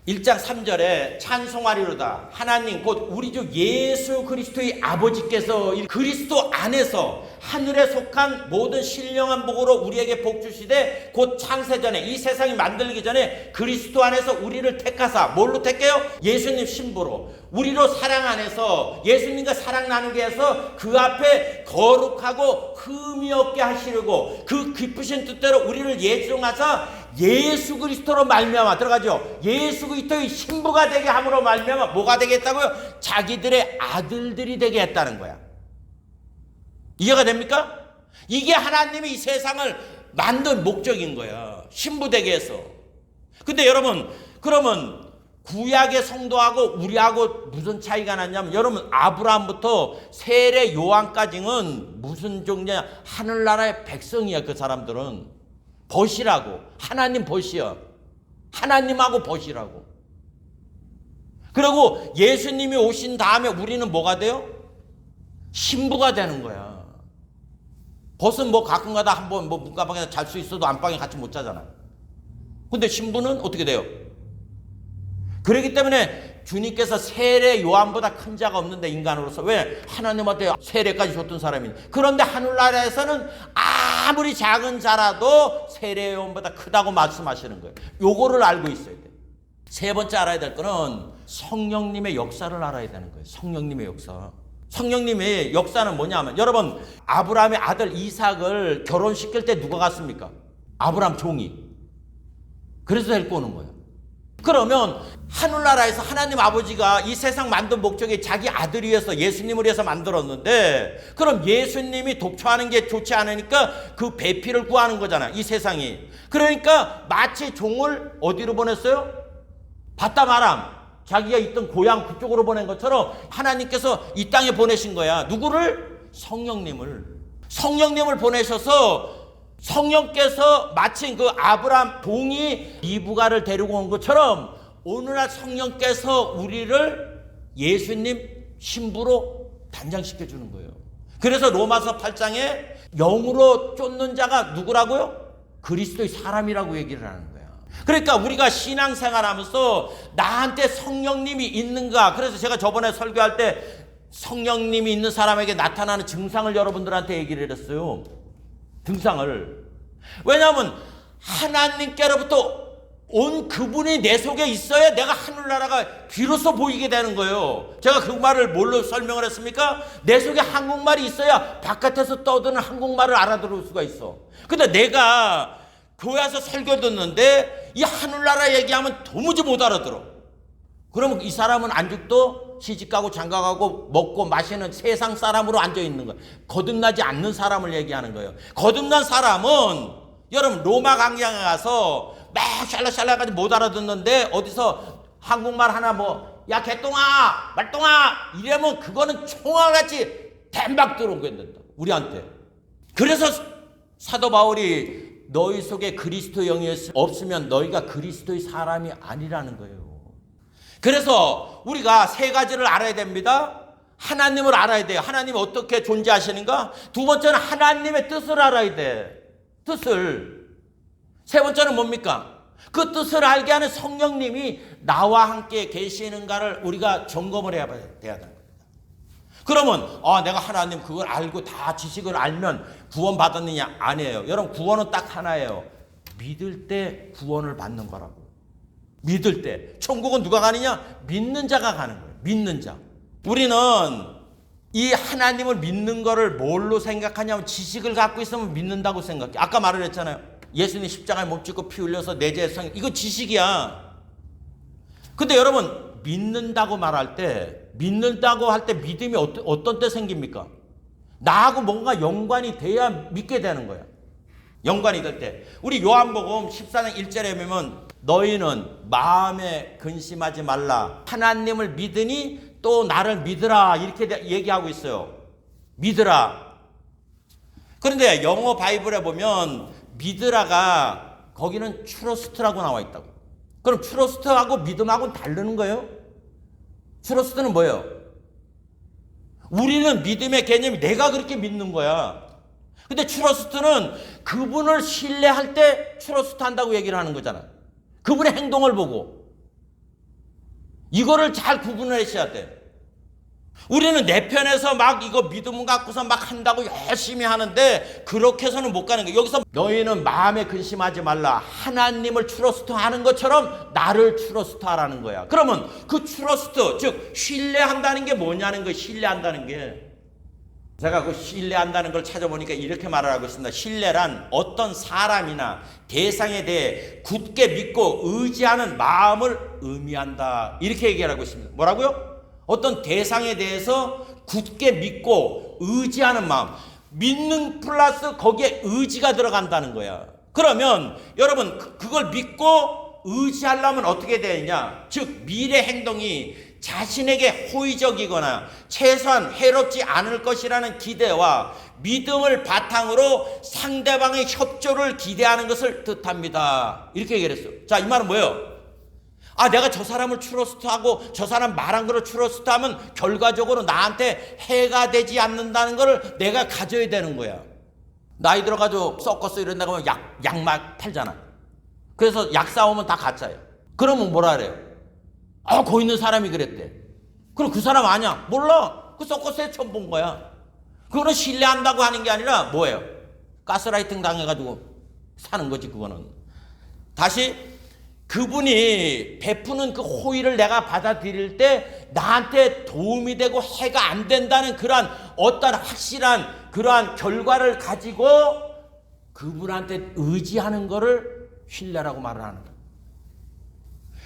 1장 3절에 찬송하리로다. 하나님 곧 우리 주 예수 그리스도의 아버지께서 그리스도 안에서 하늘에 속한 모든 신령한 복으로 우리에게 복 주시되, 곧 창세전에 이 세상이 만들기 전에 그리스도 안에서 우리를 택하사, 뭘로 택해요? 예수님 신부로. 우리로 사랑 안에서 예수님과 사랑 나누게 해서 그 앞에 거룩하고 흠이 없게 하시려고 그 기쁘신 뜻대로 우리를 예정하사 예수 그리스도로 말미암아, 들어가죠. 예수 그리스도의 신부가 되게 함으로 말미암아 뭐가 되겠다고요? 자기들의 아들들이 되게 했다는 거야. 이해가 됩니까? 이게 하나님이 이 세상을 만든 목적인 거야. 신부 되게 해서. 근데 여러분, 그러면 구약의 성도하고 우리하고 무슨 차이가 나냐면, 여러분 아브라함부터 세례 요한까지는 무슨 종류냐? 하늘나라의 백성이야. 그 사람들은 벗이라고. 하나님 벗이야. 하나님하고 벗이라고. 그리고 예수님이 오신 다음에 우리는 뭐가 돼요? 신부가 되는 거야. 벗은 뭐 가끔가다 한번 뭐 문가방에서 잘 수 있어도 안방에 같이 못 자잖아. 근데 신부는 어떻게 돼요? 그렇기 때문에 주님께서 세례 요한보다 큰 자가 없는데, 인간으로서. 왜? 하나님한테 세례까지 줬던 사람이니. 그런데 하늘나라에서는 아무리 작은 자라도 세례 요한보다 크다고 말씀하시는 거예요. 요거를 알고 있어야 돼요. 세 번째 알아야 될 거는 성령님의 역사를 알아야 되는 거예요. 성령님의 역사. 성령님의 역사는 뭐냐면, 여러분 아브라함의 아들 이삭을 결혼시킬 때 누가 갔습니까? 아브라함 종이. 그래서 데리고 오는 거예요. 그러면 하늘나라에서 하나님 아버지가 이 세상 만든 목적이 자기 아들 위해서 예수님을 위해서 만들었는데, 그럼 예수님이 독초하는 게 좋지 않으니까 그 배필을 구하는 거잖아, 이 세상이. 그러니까 마치 종을 어디로 보냈어요? 바다마람, 자기가 있던 고향 그쪽으로 보낸 것처럼 하나님께서 이 땅에 보내신 거야. 누구를? 성령님을 보내셔서 성령께서 마치 그 아브라함 동이 이브가를 데리고 온 것처럼 오늘날 성령께서 우리를 예수님 신부로 단장시켜 주는 거예요. 그래서 로마서 8장에 영으로 쫓는 자가 누구라고요? 그리스도의 사람이라고 얘기를 하는 거야. 그러니까 우리가 신앙생활하면서 나한테 성령님이 있는가? 그래서 제가 저번에 설교할 때 성령님이 있는 사람에게 나타나는 증상을 여러분들한테 얘기를 했어요. 증상을. 왜냐하면 하나님께로부터 온 그분이 내 속에 있어야 내가 하늘나라가 비로소 보이게 되는 거예요. 제가 그 말을 뭘로 설명을 했습니까? 내 속에 한국말이 있어야 바깥에서 떠드는 한국말을 알아들을 수가 있어. 근데 내가 교회 와서 설교 듣는데 이 하늘나라 얘기하면 도무지 못 알아들어. 그러면 이 사람은 안죽도 시집가고 장가가고 먹고 마시는 세상 사람으로 앉아있는 거예요. 거듭나지 않는 사람을 얘기하는 거예요. 거듭난 사람은 여러분 로마 강양에 가서 막 샬라샬라까지 못 알아듣는데 어디서 한국말 하나 야 개똥아 말똥아 이러면 그거는 총알같이 댐박 들어온 거야 우리한테. 그래서 사도 바울이 너희 속에 그리스도 영이 없으면 너희가 그리스도의 사람이 아니라는 거예요. 그래서 우리가 세 가지를 알아야 됩니다. 하나님을 알아야 돼요. 하나님이 어떻게 존재하시는가? 두 번째는 하나님의 뜻을 알아야 돼. 뜻을. 세 번째는 뭡니까? 그 뜻을 알게 하는 성령님이 나와 함께 계시는가를 우리가 점검을 해야 돼야 됩니다. 그러면 내가 하나님 그걸 알고 다 지식을 알면 구원 받았느냐? 아니에요. 여러분 구원은 딱 하나예요. 믿을 때 구원을 받는 거라고. 믿을 때. 천국은 누가 가느냐? 믿는 자가 가는 거예요. 믿는 자. 우리는 이 하나님을 믿는 거를 뭘로 생각하냐면 지식을 갖고 있으면 믿는다고 생각해. 아까 말을 했잖아요. 예수님 십자가에 몸 찢고 피 흘려서 내 죄 성 이거 지식이야. 근데 여러분 믿는다고 말할 때 믿는다고 할 때 믿음이 어떤 때 생깁니까? 나하고 뭔가 연관이 돼야 믿게 되는 거야. 연관이 될 때. 우리 요한복음 14장 1절에 보면 너희는 마음에 근심하지 말라. 하나님을 믿으니 또 나를 믿으라. 이렇게 얘기하고 있어요. 믿으라. 그런데 영어 바이블에 보면 믿으라가 거기는 트러스트라고 나와 있다고. 그럼 트러스트하고 믿음하고는 다르는 거예요? 트러스트는 뭐예요? 우리는 믿음의 개념이 내가 그렇게 믿는 거야. 근데 트러스트는 그분을 신뢰할 때 트러스트 한다고 얘기를 하는 거잖아. 그분의 행동을 보고. 이거를 잘 구분을 하셔야 돼. 우리는 내 편에서 막 이거 믿음 갖고서 막 한다고 열심히 하는데 그렇게 해서는 못 가는 거예요. 여기서 너희는 마음에 근심하지 말라. 하나님을 트러스트 하는 것처럼 나를 트러스트 하라는 거야. 그러면 그 트러스트, 즉 신뢰한다는 게 뭐냐는 거예요. 신뢰한다는 게. 제가 그 신뢰한다는 걸 찾아보니까 이렇게 말을 하고 있습니다. 신뢰란 어떤 사람이나 대상에 대해 굳게 믿고 의지하는 마음을 의미한다. 이렇게 얘기를 하고 있습니다. 뭐라고요? 어떤 대상에 대해서 굳게 믿고 의지하는 마음. 믿는 플러스 거기에 의지가 들어간다는 거야. 그러면 여러분 그걸 믿고 의지하려면 어떻게 되느냐? 즉 미래 행동이 자신에게 호의적이거나 최소한 해롭지 않을 것이라는 기대와 믿음을 바탕으로 상대방의 협조를 기대하는 것을 뜻합니다. 이렇게 얘기를 했어요. 자, 이 말은 뭐예요? 내가 저 사람을 트러스트하고 저 사람 말한 거를 트러스트하면 결과적으로 나한테 해가 되지 않는다는 걸 내가 가져야 되는 거야. 나이 들어가지고 서커스 이런 데 가면 약막 팔잖아. 그래서 약 사오면 다 가짜예요. 그러면 뭐라 그래요? 거기 있는 사람이 그랬대. 그럼 그 사람 아냐? 몰라. 그 서커스에 처음 본 거야. 그거는 신뢰한다고 하는 게 아니라 뭐예요? 가스라이팅 당해가지고 사는 거지 그거는. 다시 그분이 베푸는 그 호의를 내가 받아들일 때 나한테 도움이 되고 해가 안 된다는 그러한 어떤 확실한 그러한 결과를 가지고 그분한테 의지하는 거를 신뢰라고 말을 하는 거예요.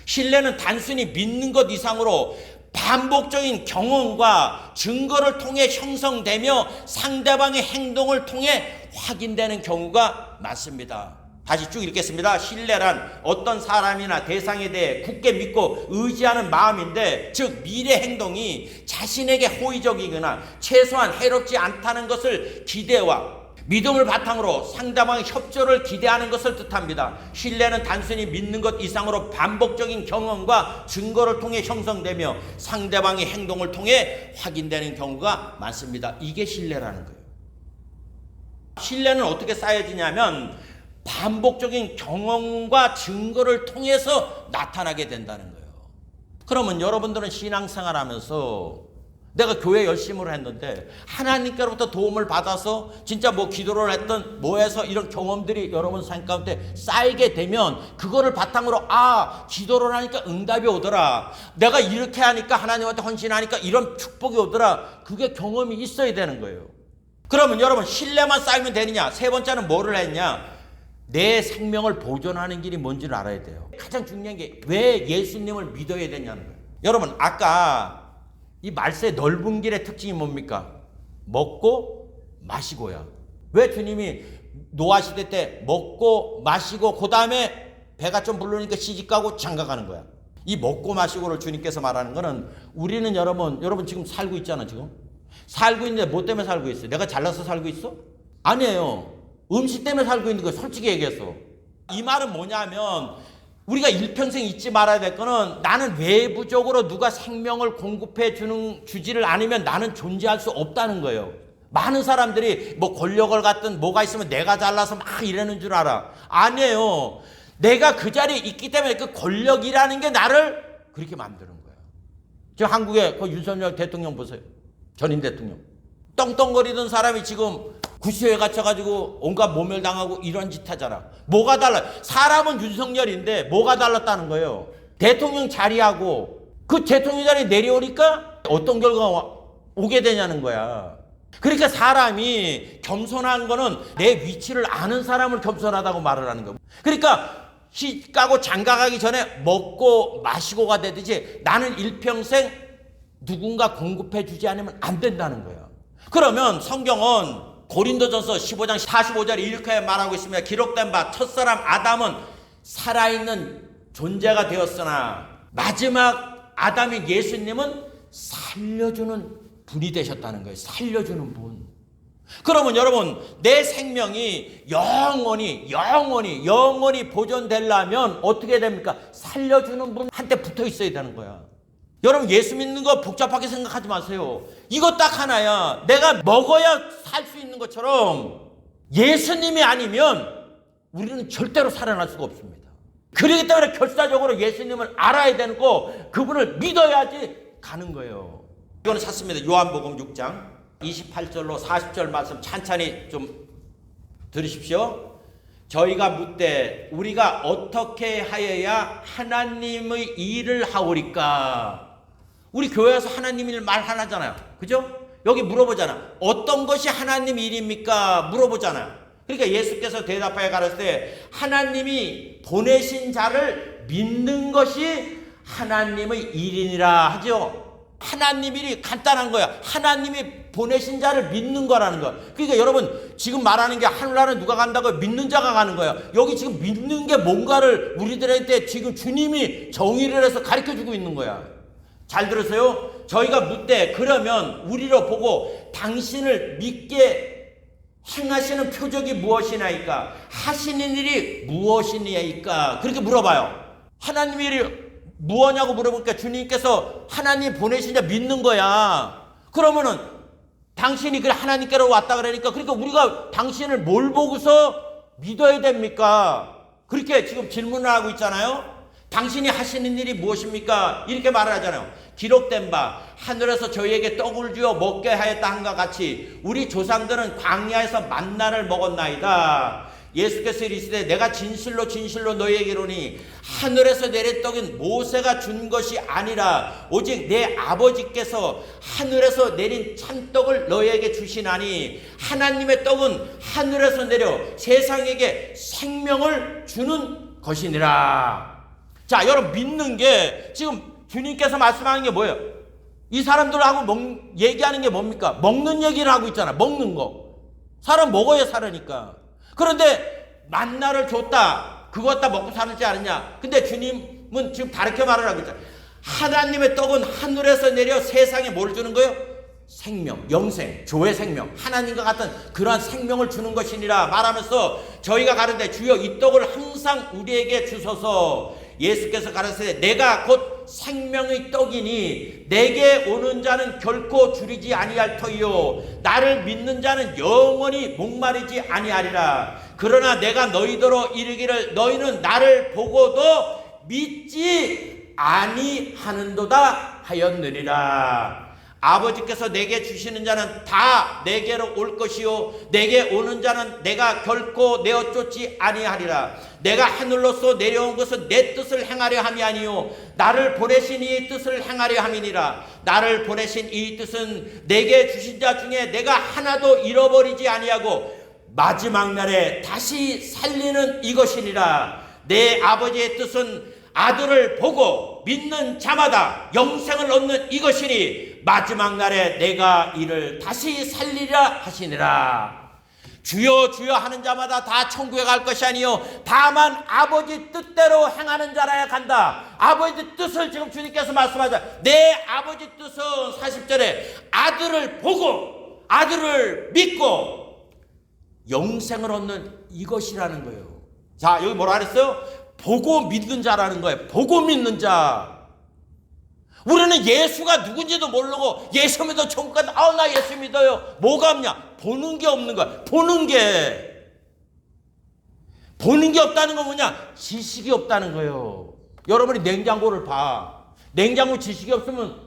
신뢰는 단순히 믿는 것 이상으로 반복적인 경험과 증거를 통해 형성되며 상대방의 행동을 통해 확인되는 경우가 많습니다. 다시 쭉 읽겠습니다. 신뢰란 어떤 사람이나 대상에 대해 굳게 믿고 의지하는 마음인데, 즉 미래 행동이 자신에게 호의적이거나 최소한 해롭지 않다는 것을 기대와 믿음을 바탕으로 상대방의 협조를 기대하는 것을 뜻합니다. 신뢰는 단순히 믿는 것 이상으로 반복적인 경험과 증거를 통해 형성되며 상대방의 행동을 통해 확인되는 경우가 많습니다. 이게 신뢰라는 거예요. 신뢰는 어떻게 쌓여지냐면 반복적인 경험과 증거를 통해서 나타나게 된다는 거예요. 그러면 여러분들은 신앙생활 하면서 내가 교회 열심히 했는데 하나님께로부터 도움을 받아서 진짜 뭐 기도를 했던 뭐 해서 이런 경험들이 여러분 삶 가운데 쌓이게 되면 그거를 바탕으로 기도를 하니까 응답이 오더라, 내가 이렇게 하니까 하나님한테 헌신하니까 이런 축복이 오더라, 그게 경험이 있어야 되는 거예요. 그러면 여러분 신뢰만 쌓이면 되느냐? 세 번째는 뭐를 했냐? 내 생명을 보존하는 길이 뭔지를 알아야 돼요. 가장 중요한 게 왜 예수님을 믿어야 되냐는 거예요. 여러분 아까 이 말세의 넓은 길의 특징이 뭡니까? 먹고 마시고야. 왜 주님이 노아시대 때 먹고 마시고 그 다음에 배가 좀 부르니까 시집가고 장가가는 거야? 이 먹고 마시고를 주님께서 말하는 거는 우리는 여러분 지금 살고 있잖아. 지금 살고 있는데 뭐 때문에 살고 있어요? 내가 잘나서 살고 있어? 아니에요. 음식 때문에 살고 있는 거예요. 솔직히 얘기해서. 이 말은 뭐냐면 우리가 일평생 잊지 말아야 될 거는 나는 외부적으로 누가 생명을 공급해 주지를 않으면 나는 존재할 수 없다는 거예요. 많은 사람들이 뭐 권력을 갖든 뭐가 있으면 내가 잘나서 막 이러는 줄 알아. 아니에요. 내가 그 자리에 있기 때문에 그 권력이라는 게 나를 그렇게 만드는 거예요. 지금 한국의 그 윤석열 대통령 보세요. 전임 대통령. 떵떵거리던 사람이 지금 구시에 갇혀가지고 온갖 모멸당하고 이런 짓 하잖아. 뭐가 달라? 사람은 윤석열인데 뭐가 달랐다는 거예요? 대통령 자리하고 그 대통령 자리에 내려오니까 어떤 결과가 오게 되냐는 거야. 그러니까 사람이 겸손한 거는 내 위치를 아는 사람을 겸손하다고 말을 하는 거야. 그러니까 시가고 장가가기 전에 먹고 마시고가 되듯이 나는 일평생 누군가 공급해 주지 않으면 안 된다는 거야. 그러면 성경은 고린도전서 15장 45절에 이렇게 말하고 있습니다. 기록된 바 첫사람 아담은 살아있는 존재가 되었으나 마지막 아담인 예수님은 살려주는 분이 되셨다는 거예요. 살려주는 분. 그러면 여러분 내 생명이 영원히 보존되려면 어떻게 됩니까? 살려주는 분한테 붙어 있어야 되는 거야. 여러분 예수 믿는 거 복잡하게 생각하지 마세요. 이거 딱 하나야. 내가 먹어야 살 수 있는 것처럼 예수님이 아니면 우리는 절대로 살아날 수가 없습니다. 그렇기 때문에 결사적으로 예수님을 알아야 되는 거, 그분을 믿어야지 가는 거예요. 이거는 찾습니다. 요한복음 6장 28절로 40절 말씀 찬찬히 좀 들으십시오. 저희가 묻되 우리가 어떻게 하여야 하나님의 일을 하오리까? 우리 교회에서 하나님 일 말 하나잖아요. 그죠? 여기 물어보잖아. 어떤 것이 하나님 일입니까? 물어보잖아. 그러니까 예수께서 대답하여 가르칠 때 하나님이 보내신 자를 믿는 것이 하나님의 일이니라 하죠. 하나님 일이 간단한 거야. 하나님이 보내신 자를 믿는 거라는 거야. 그러니까 여러분 지금 말하는 게 하늘나라는 누가 간다고요? 믿는 자가 가는 거야. 여기 지금 믿는 게 뭔가를 우리들한테 지금 주님이 정의를 해서 가르쳐주고 있는 거야. 잘 들으세요. 저희가 묻되 그러면 우리로 보고 당신을 믿게 행하시는 표적이 무엇이나이까? 하시는 일이 무엇이니이까? 그렇게 물어봐요. 하나님 일이 무엇냐고 물어보니까 주님께서 하나님 보내신 자 믿는 거야. 그러면은 당신이 그래 하나님께로 왔다 그러니까 우리가 당신을 뭘 보고서 믿어야 됩니까? 그렇게 지금 질문을 하고 있잖아요. 당신이 하시는 일이 무엇입니까? 이렇게 말을 하잖아요. 기록된 바 하늘에서 저희에게 떡을 주어 먹게 하였다 한과 같이 우리 조상들은 광야에서 만나를 먹었나이다. 예수께서 이르시되 내가 진실로 너희에게 이르노니 하늘에서 내린 떡은 모세가 준 것이 아니라 오직 내 아버지께서 하늘에서 내린 참떡을 너희에게 주시나니 하나님의 떡은 하늘에서 내려 세상에게 생명을 주는 것이니라. 자, 여러분 믿는 게 지금 주님께서 말씀하는 게 뭐예요? 이 사람들하고 얘기하는 게 뭡니까? 먹는 얘기를 하고 있잖아. 먹는 거. 사람 먹어야 살으니까. 그런데 만나를 줬다. 그거 갖다 먹고 사는지 않느냐? 근데 주님은 지금 다르게 말을 하고 있잖아요. 하나님의 떡은 하늘에서 내려 세상에 뭘 주는 거예요? 생명, 영생, 조의 생명, 하나님과 같은 그러한 생명을 주는 것이니라 말하면서 저희가 가는데 주여 이 떡을 항상 우리에게 주소서. 예수께서 가르치되 내가 곧 생명의 떡이니 내게 오는 자는 결코 줄이지 아니할 터이요 나를 믿는 자는 영원히 목마르지 아니하리라. 그러나 내가 너희더러 이르기를 너희는 나를 보고도 믿지 아니하는도다 하였느니라. 아버지께서 내게 주시는 자는 다 내게로 올 것이요 내게 오는 자는 내가 결코 내어 쫓지 아니하리라. 내가 하늘로서 내려온 것은 내 뜻을 행하려 함이 아니요 나를 보내신 이 뜻을 행하려 함이니라. 나를 보내신 이 뜻은 내게 주신 자 중에 내가 하나도 잃어버리지 아니하고 마지막 날에 다시 살리는 이것이니라. 내 아버지의 뜻은 아들을 보고 믿는 자마다 영생을 얻는 이것이니 마지막 날에 내가 이를 다시 살리라 하시니라. 주여 주여 하는 자마다 다 천국에 갈 것이 아니요 다만 아버지 뜻대로 행하는 자라야 간다. 아버지 뜻을 지금 주님께서 말씀하자. 내 아버지 뜻은 40절에 아들을 보고 아들을 믿고 영생을 얻는 이것이라는 거예요. 자, 여기 뭐라 그랬어요? 보고 믿는 자라는 거예요. 보고 믿는 자. 우리는 예수가 누군지도 모르고 예수 믿어 천국 간다. 나 예수 믿어요. 뭐가 없냐? 보는 게 없는 거야. 보는 게 없다는 건 뭐냐? 지식이 없다는 거예요. 여러분이 냉장고를 봐. 냉장고 지식이 없으면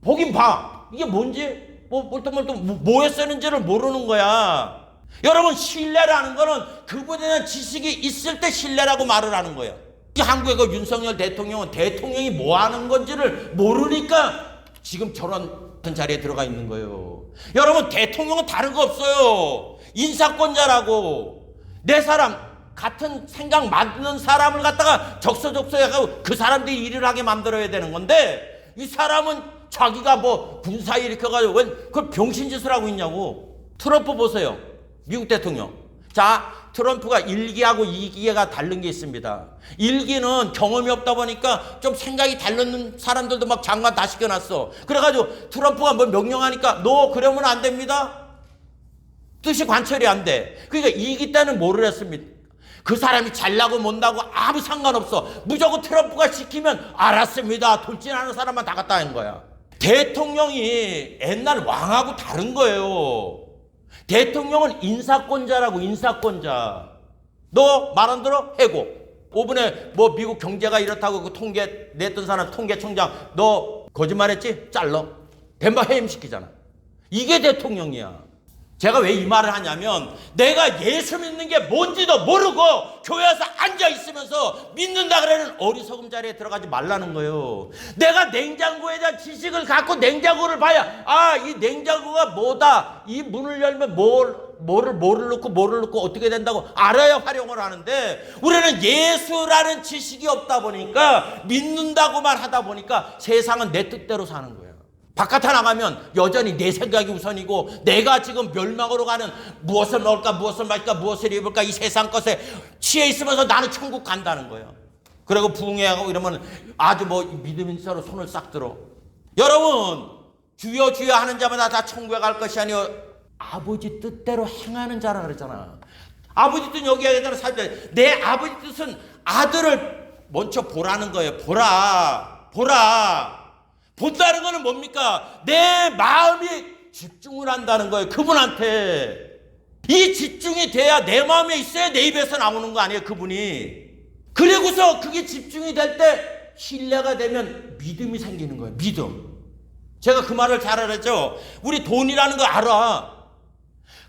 보긴 봐. 이게 뭔지 뭐에 쓰는지를 모르는 거야. 여러분 신뢰라는 거는 그분에 대한 지식이 있을 때 신뢰라고 말을 하는 거예요. 한국의 그 윤석열 대통령은 대통령이 뭐 하는 건지를 모르니까 지금 저런 자리에 들어가 있는 거예요. 여러분 대통령은 다른 거 없어요. 인사권자라고. 내 사람 같은 생각 맞는 사람을 갖다가 적서적소해가지고 그 사람들이 일을 하게 만들어야 되는 건데 이 사람은 자기가 뭐 군사 일으켜가지고 왜 그걸 병신짓을 하고 있냐고. 트럼프 보세요. 미국 대통령. 자, 트럼프가 1기하고 2기가 다른 게 있습니다. 1기는 경험이 없다 보니까 좀 생각이 다른 사람들도 막 장관 다 시켜놨어. 그래가지고 트럼프가 뭐 명령하니까 너 그러면 안 됩니다. 뜻이 관철이 안 돼. 그러니까 2기 때는 뭐를 했습니까? 그 사람이 잘나고 못나고 아무 상관없어. 무조건 트럼프가 시키면 알았습니다. 돌진하는 사람만 다 갖다 하는 거야. 대통령이 옛날 왕하고 다른 거예요. 대통령은 인사권자라고. 인사권자. 너 말 안 들어? 해고. 5분에 뭐 미국 경제가 이렇다고 그 통계 냈던 사람 통계청장 너 거짓말했지? 잘러. 덴바 해임시키잖아. 이게 대통령이야. 제가 왜 이 말을 하냐면 내가 예수 믿는 게 뭔지도 모르고 교회 와서 앉아있으면서 믿는다 그러는 어리석음 자리에 들어가지 말라는 거예요. 내가 냉장고에 대한 지식을 갖고 냉장고를 봐야 이 냉장고가 뭐다. 이 문을 열면 뭐를 넣고 어떻게 된다고 알아야 활용을 하는데 우리는 예수라는 지식이 없다 보니까 믿는다고만 하다 보니까 세상은 내 뜻대로 사는 거예요. 바깥에 나가면 여전히 내 생각이 우선이고 내가 지금 멸망으로 가는 무엇을 먹을까 무엇을 마실까 무엇을 입을까 이 세상 것에 취해 있으면서 나는 천국 간다는 거예요. 그리고 부흥회하고 이러면 아주 뭐 믿음 인사로 손을 싹 들어. 여러분 주여 주여 하는 자마다 다 천국에 갈 것이 아니요 아버지 뜻대로 행하는 자라 그랬잖아. 아버지 뜻은 여기 얘기하잖아. 내 아버지 뜻은 아들을 먼저 보라는 거예요. 보라. 본다는 거는 뭡니까? 내 마음이 집중을 한다는 거예요. 그분한테. 이 집중이 돼야 내 마음에 있어야 내 입에서 나오는 거 아니에요. 그분이. 그리고서 그게 집중이 될 때 신뢰가 되면 믿음이 생기는 거예요. 믿음. 제가 그 말을 잘 알았죠. 우리 돈이라는 거 알아.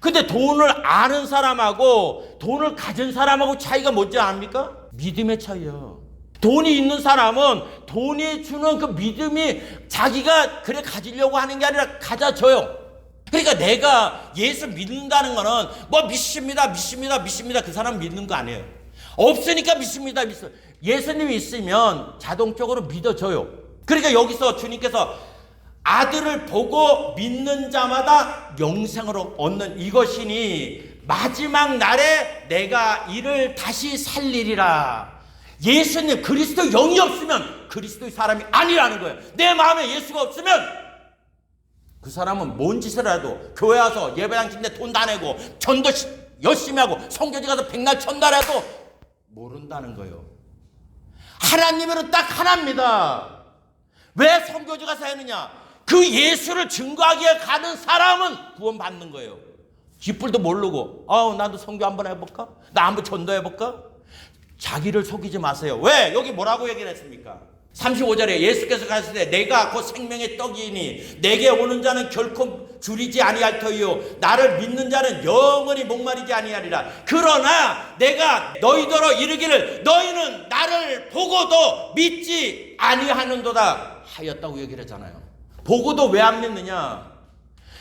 근데 돈을 아는 사람하고 돈을 가진 사람하고 차이가 뭔지 압니까? 믿음의 차이야. 돈이 있는 사람은 돈이 주는 그 믿음이 자기가 그래 가지려고 하는 게 아니라 가져줘요. 그러니까 내가 예수 믿는다는 거는 뭐 믿습니다. 그 사람 믿는 거 아니에요. 없으니까 믿습니다. 예수님이 있으면 자동적으로 믿어져요. 그러니까 여기서 주님께서 아들을 보고 믿는 자마다 영생을 얻는 이것이니 마지막 날에 내가 이를 다시 살리리라. 예수님 그리스도 영이 없으면 그리스도의 사람이 아니라는 거예요. 내 마음에 예수가 없으면 그 사람은 뭔 짓을 해도 교회 와서 예배당 짓는데 돈 다 내고 전도 열심히 하고 성교지 가서 백날 천달해도 모른다는 거예요. 하나님은 딱 하나입니다. 왜 성교지 가서 하느냐? 그 예수를 증거하기 위해 가는 사람은 구원받는 거예요. 뒷불도 모르고 나도 성교 한번 해볼까? 나 한번 전도해볼까? 자기를 속이지 마세요. 왜? 여기 뭐라고 얘기를 했습니까? 35절에 예수께서 가셨을 때 내가 곧 생명의 떡이니 내게 오는 자는 결코 줄이지 아니할 터이요 나를 믿는 자는 영원히 목마르지 아니하리라. 그러나 내가 너희더러 이르기를 너희는 나를 보고도 믿지 아니하는도다 하였다고 얘기를 하잖아요. 보고도 왜 안 믿느냐?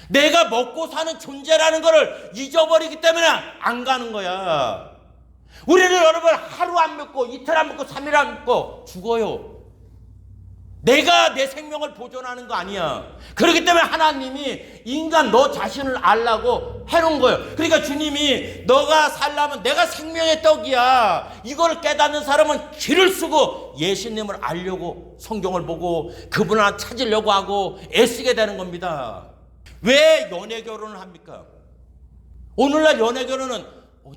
내가 먹고 사는 존재라는 것을 잊어버리기 때문에 안 가는 거야. 우리는 여러분 하루 안 먹고 이틀 안 먹고 3일 안 먹고 죽어요. 내가 내 생명을 보존하는 거 아니야. 그렇기 때문에 하나님이 인간 너 자신을 알라고 해놓은 거예요. 그러니까 주님이 너가 살려면 내가 생명의 떡이야. 이걸 깨닫는 사람은 길을 쓰고 예수님을 알려고 성경을 보고 그분을 찾으려고 하고 애쓰게 되는 겁니다. 왜 연애 결혼을 합니까? 오늘날 연애 결혼은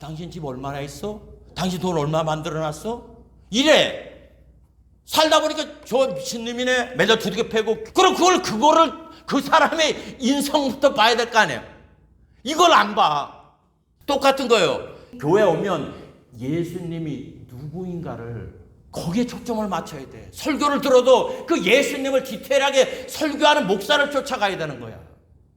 당신 집 얼마나 있어? 당신 돈 얼마 만들어놨어? 이래. 살다 보니까 저 미친놈이네. 매달 두둑이 패고. 그럼 그거를 그 사람의 인성부터 봐야 될 거 아니에요. 이걸 안 봐. 똑같은 거예요. 교회 오면 예수님이 누구인가를 거기에 초점을 맞춰야 돼. 설교를 들어도 그 예수님을 디테일하게 설교하는 목사를 쫓아가야 되는 거야.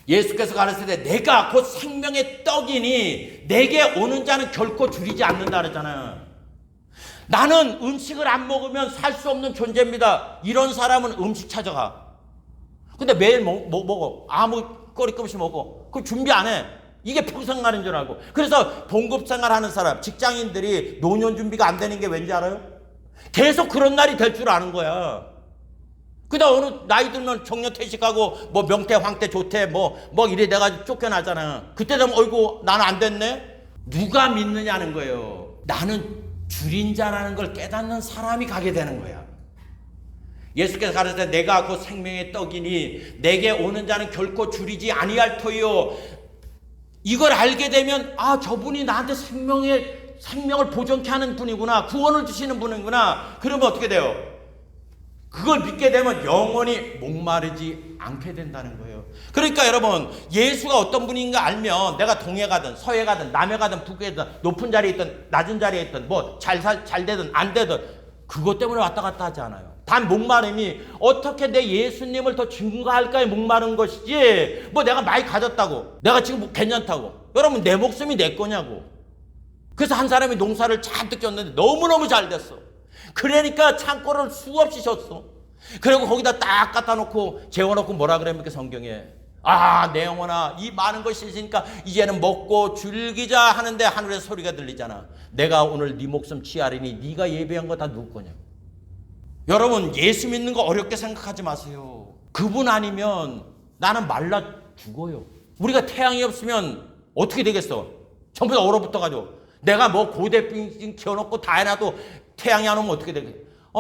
예수께서 가르칠 때 내가 곧 생명의 떡이니 내게 오는 자는 결코 줄이지 않는다 그랬잖아요. 나는 음식을 안 먹으면 살 수 없는 존재입니다. 이런 사람은 음식 찾아가. 근데 매일 먹어. 아무 거리낌 없이 먹어. 그거 준비 안 해. 이게 평생날인 줄 알고. 그래서 봉급생활 하는 사람, 직장인들이 노년 준비가 안 되는 게 왠지 알아요? 계속 그런 날이 될 줄 아는 거야. 그다 어느 나이 들면 정년 퇴직하고 뭐 명퇴, 황퇴, 조퇴 뭐 이래 돼가지고 쫓겨나잖아. 그때 되면 어이구 나는 안 됐네. 누가 믿느냐는 거예요. 나는 줄인 자라는 걸 깨닫는 사람이 가게 되는 거야. 예수께서 가르칠 때 내가 곧 생명의 떡이니 내게 오는 자는 결코 줄이지 아니할 터이요. 이걸 알게 되면 저분이 나한테 생명을 보존케 하는 분이구나. 구원을 주시는 분이구나. 그러면 어떻게 돼요? 그걸 믿게 되면 영원히 목마르지 않게 된다는 거예요. 그러니까 여러분 예수가 어떤 분인가 알면 내가 동해 가든 서해 가든 남해 가든 북에 가든 높은 자리에 있든 낮은 자리에 있든 뭐 잘 되든 안 되든 그것 때문에 왔다 갔다 하지 않아요. 단 목마름이 어떻게 내 예수님을 더 증거할까에 목마른 것이지 뭐 내가 많이 가졌다고 내가 지금 뭐 괜찮다고 여러분 내 목숨이 내 거냐고. 그래서 한 사람이 농사를 잔뜩 졌는데 너무너무 잘 됐어. 그러니까 창고를 수없이 줬어. 그리고 거기다 딱 갖다 놓고 재워놓고 뭐라 그럽니까 성경에? 내 영혼아 이 많은 것이 있으니까 이제는 먹고 즐기자 하는데 하늘에서 소리가 들리잖아. 내가 오늘 네 목숨 취하리니 네가 예배한 거 다 누구 거냐. 여러분 예수 믿는 거 어렵게 생각하지 마세요. 그분 아니면 나는 말라 죽어요. 우리가 태양이 없으면 어떻게 되겠어? 전부 다 얼어붙어가지고 내가 뭐 고대빙 키워놓고 다 해놔도 태양이 안 오면 어떻게 되겠어?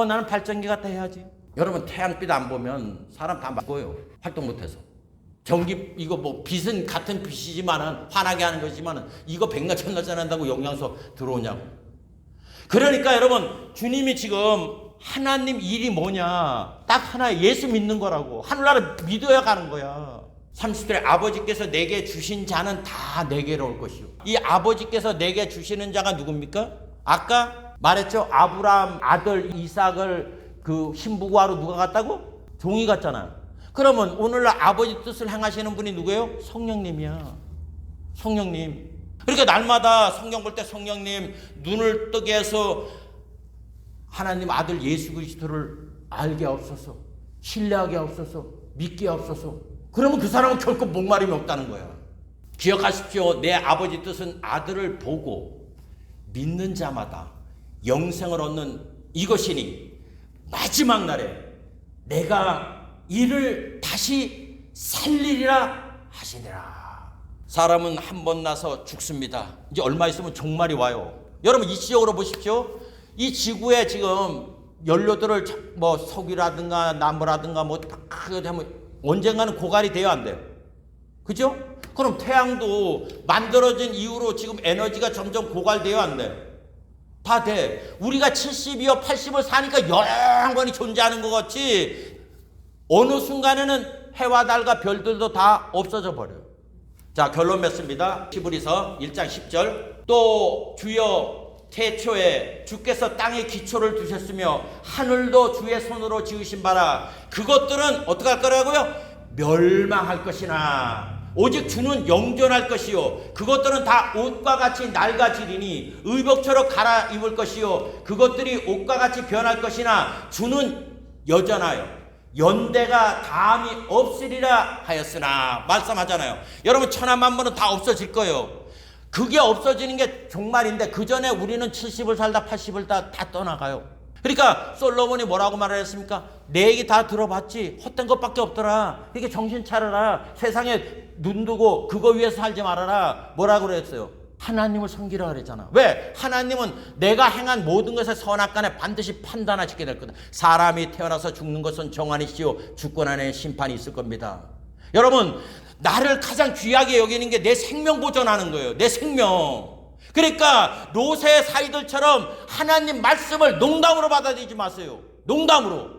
나는 발전기 갖다 해야지. 여러분 태양빛 안 보면 사람 다 죽어요. 활동 못해서. 전기 이거 뭐 빛은 같은 빛이지만은 환하게 하는 것이지만은 이거 백날 천날 전한다고 영양소 들어오냐고. 그러니까 여러분 주님이 지금 하나님 일이 뭐냐? 딱 하나 예수 믿는 거라고. 하늘나라 믿어야 가는 거야. 30절에 아버지께서 내게 주신 자는 다 내게로 올 것이요. 이 아버지께서 내게 주시는 자가 누굽니까? 아까 말했죠. 아브라함 아들 이삭을 그 신부구하러 누가 갔다고? 종이 갔잖아. 그러면 오늘날 아버지 뜻을 행하시는 분이 누구예요? 성령님이야. 성령님. 그러니까 날마다 성경 볼 때 성령님 눈을 뜨게 해서 하나님 아들 예수 그리스도를 알게 없어서 신뢰하게 없어서 믿게 없어서. 그러면 그 사람은 결코 목마름이 없다는 거야. 기억하십시오. 내 아버지 뜻은 아들을 보고 믿는 자마다 영생을 얻는 이것이니 마지막 날에 내가 이를 다시 살리리라 하시니라. 사람은 한 번 나서 죽습니다. 이제 얼마 있으면 종말이 와요. 여러분 이치적으로 보십시오. 이 지구에 지금 연료들을 뭐 석유라든가 나무라든가 뭐 하면 언젠가는 고갈이 돼야 안 돼요. 그죠? 그럼 태양도 만들어진 이후로 지금 에너지가 점점 고갈돼야 안 돼. 다 돼. 우리가 70이요 80을 사니까 영원히 존재하는 것 같이 어느 순간에는 해와 달과 별들도 다 없어져 버려요. 자, 결론 맺습니다. 히브리서 1장 10절. 또 주여 태초에 주께서 땅에 기초를 두셨으며 하늘도 주의 손으로 지으신 바라. 그것들은 어떻게 할 거라고요? 멸망할 것이나 오직 주는 영존할 것이요 그것들은 다 옷과 같이 낡아지리니 의복처럼 갈아입을 것이요 그것들이 옷과 같이 변할 것이나 주는 여전하여 연대가 다함이 없으리라 하였으나. 말씀하잖아요. 여러분 천하만물은 다 없어질 거예요. 그게 없어지는 게 종말인데 그 전에 우리는 70을 살다 80을 다 떠나가요. 그러니까 솔로몬이 뭐라고 말을 했습니까? 내 얘기 다 들어봤지 헛된 것밖에 없더라. 이게 정신 차려라. 세상에 눈 두고 그거 위해서 살지 말아라. 뭐라고 그랬어요? 하나님을 섬기라 그랬잖아. 왜? 하나님은 내가 행한 모든 것의 선악간에 반드시 판단하시게 될 거다. 사람이 태어나서 죽는 것은 정한이시요 주권 안에 심판이 있을 겁니다. 여러분 나를 가장 귀하게 여기는 게 내 생명 보존하는 거예요. 내 생명. 그러니까 노새 사이들처럼 하나님 말씀을 농담으로 받아들이지 마세요. 농담으로.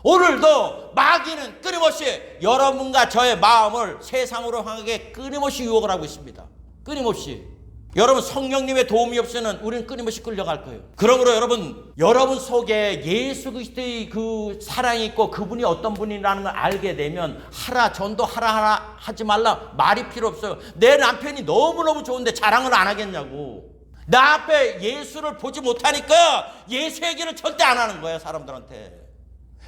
오늘도 마귀는 끊임없이 여러분과 저의 마음을 세상으로 향하게 끊임없이 유혹을 하고 있습니다. 끊임없이. 여러분 성령님의 도움이 없이는 우리는 끊임없이 끌려갈 거예요. 그러므로 여러분 속에 예수 그리스도의 그 사랑이 있고 그분이 어떤 분이라는 걸 알게 되면 하라 전도하라 하지 말라 말이 필요 없어요. 내 남편이 너무너무 좋은데 자랑을 안 하겠냐고. 나 앞에 예수를 보지 못하니까 예수 얘기를 절대 안 하는 거예요. 사람들한테.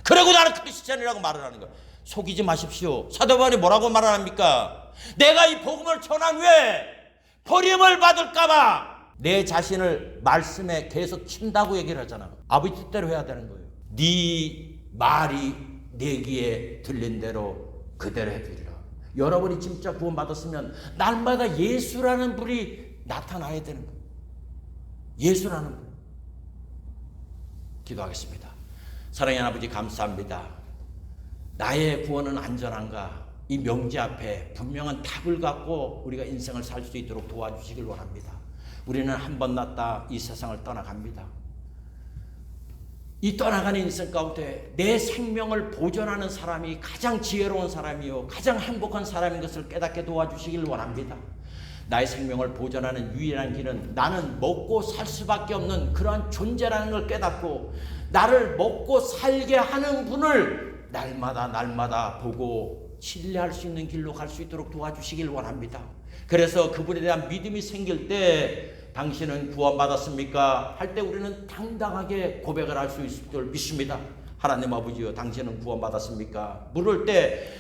그리고 나는 크리스찬이라고 말을 하는 거예요. 속이지 마십시오. 사도 바울이 뭐라고 말합니까? 내가 이 복음을 전한 후에 버림을 받을까봐 내 자신을 말씀에 계속 친다고 얘기를 하잖아. 아버지 뜻대로 해야 되는 거예요. 네 말이 내 귀에 들린 대로 그대로 해드리라. 여러분이 진짜 구원받았으면 날마다 예수라는 분이 나타나야 되는 거예요. 예수라는 분. 기도하겠습니다. 사랑하는 아버지 감사합니다. 나의 구원은 안전한가? 이 명제 앞에 분명한 답을 갖고 우리가 인생을 살 수 있도록 도와주시길 원합니다. 우리는 한 번 났다 이 세상을 떠나갑니다. 이 떠나가는 인생 가운데 내 생명을 보존하는 사람이 가장 지혜로운 사람이요 가장 행복한 사람인 것을 깨닫게 도와주시길 원합니다. 나의 생명을 보존하는 유일한 길은 나는 먹고 살 수밖에 없는 그러한 존재라는 걸 깨닫고 나를 먹고 살게 하는 분을 날마다 보고 신뢰할 수 있는 길로 갈 수 있도록 도와주시길 원합니다. 그래서 그분에 대한 믿음이 생길 때 당신은 구원받았습니까? 할 때 우리는 당당하게 고백을 할 수 있을 줄 믿습니다. 하나님 아버지요 당신은 구원받았습니까? 물을 때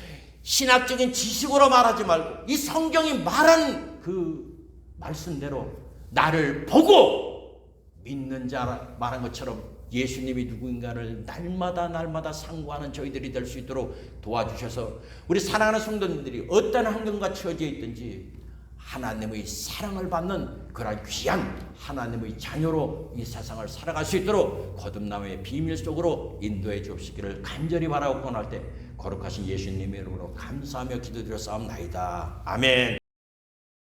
신학적인 지식으로 말하지 말고 이 성경이 말한 그 말씀대로 나를 보고 믿는 자 말한 것처럼 예수님이 누구인가를 날마다 상고하는 저희들이 될 수 있도록 도와주셔서 우리 사랑하는 성도님들이 어떤 환경과 처지에 있든지 하나님의 사랑을 받는 그런 귀한 하나님의 자녀로 이 세상을 살아갈 수 있도록 거듭남의 비밀 속으로 인도해 주시기를 간절히 바라고 권할 때 거룩하신 예수님의 이름으로 감사하며 기도드려 싸움나이다. 아멘.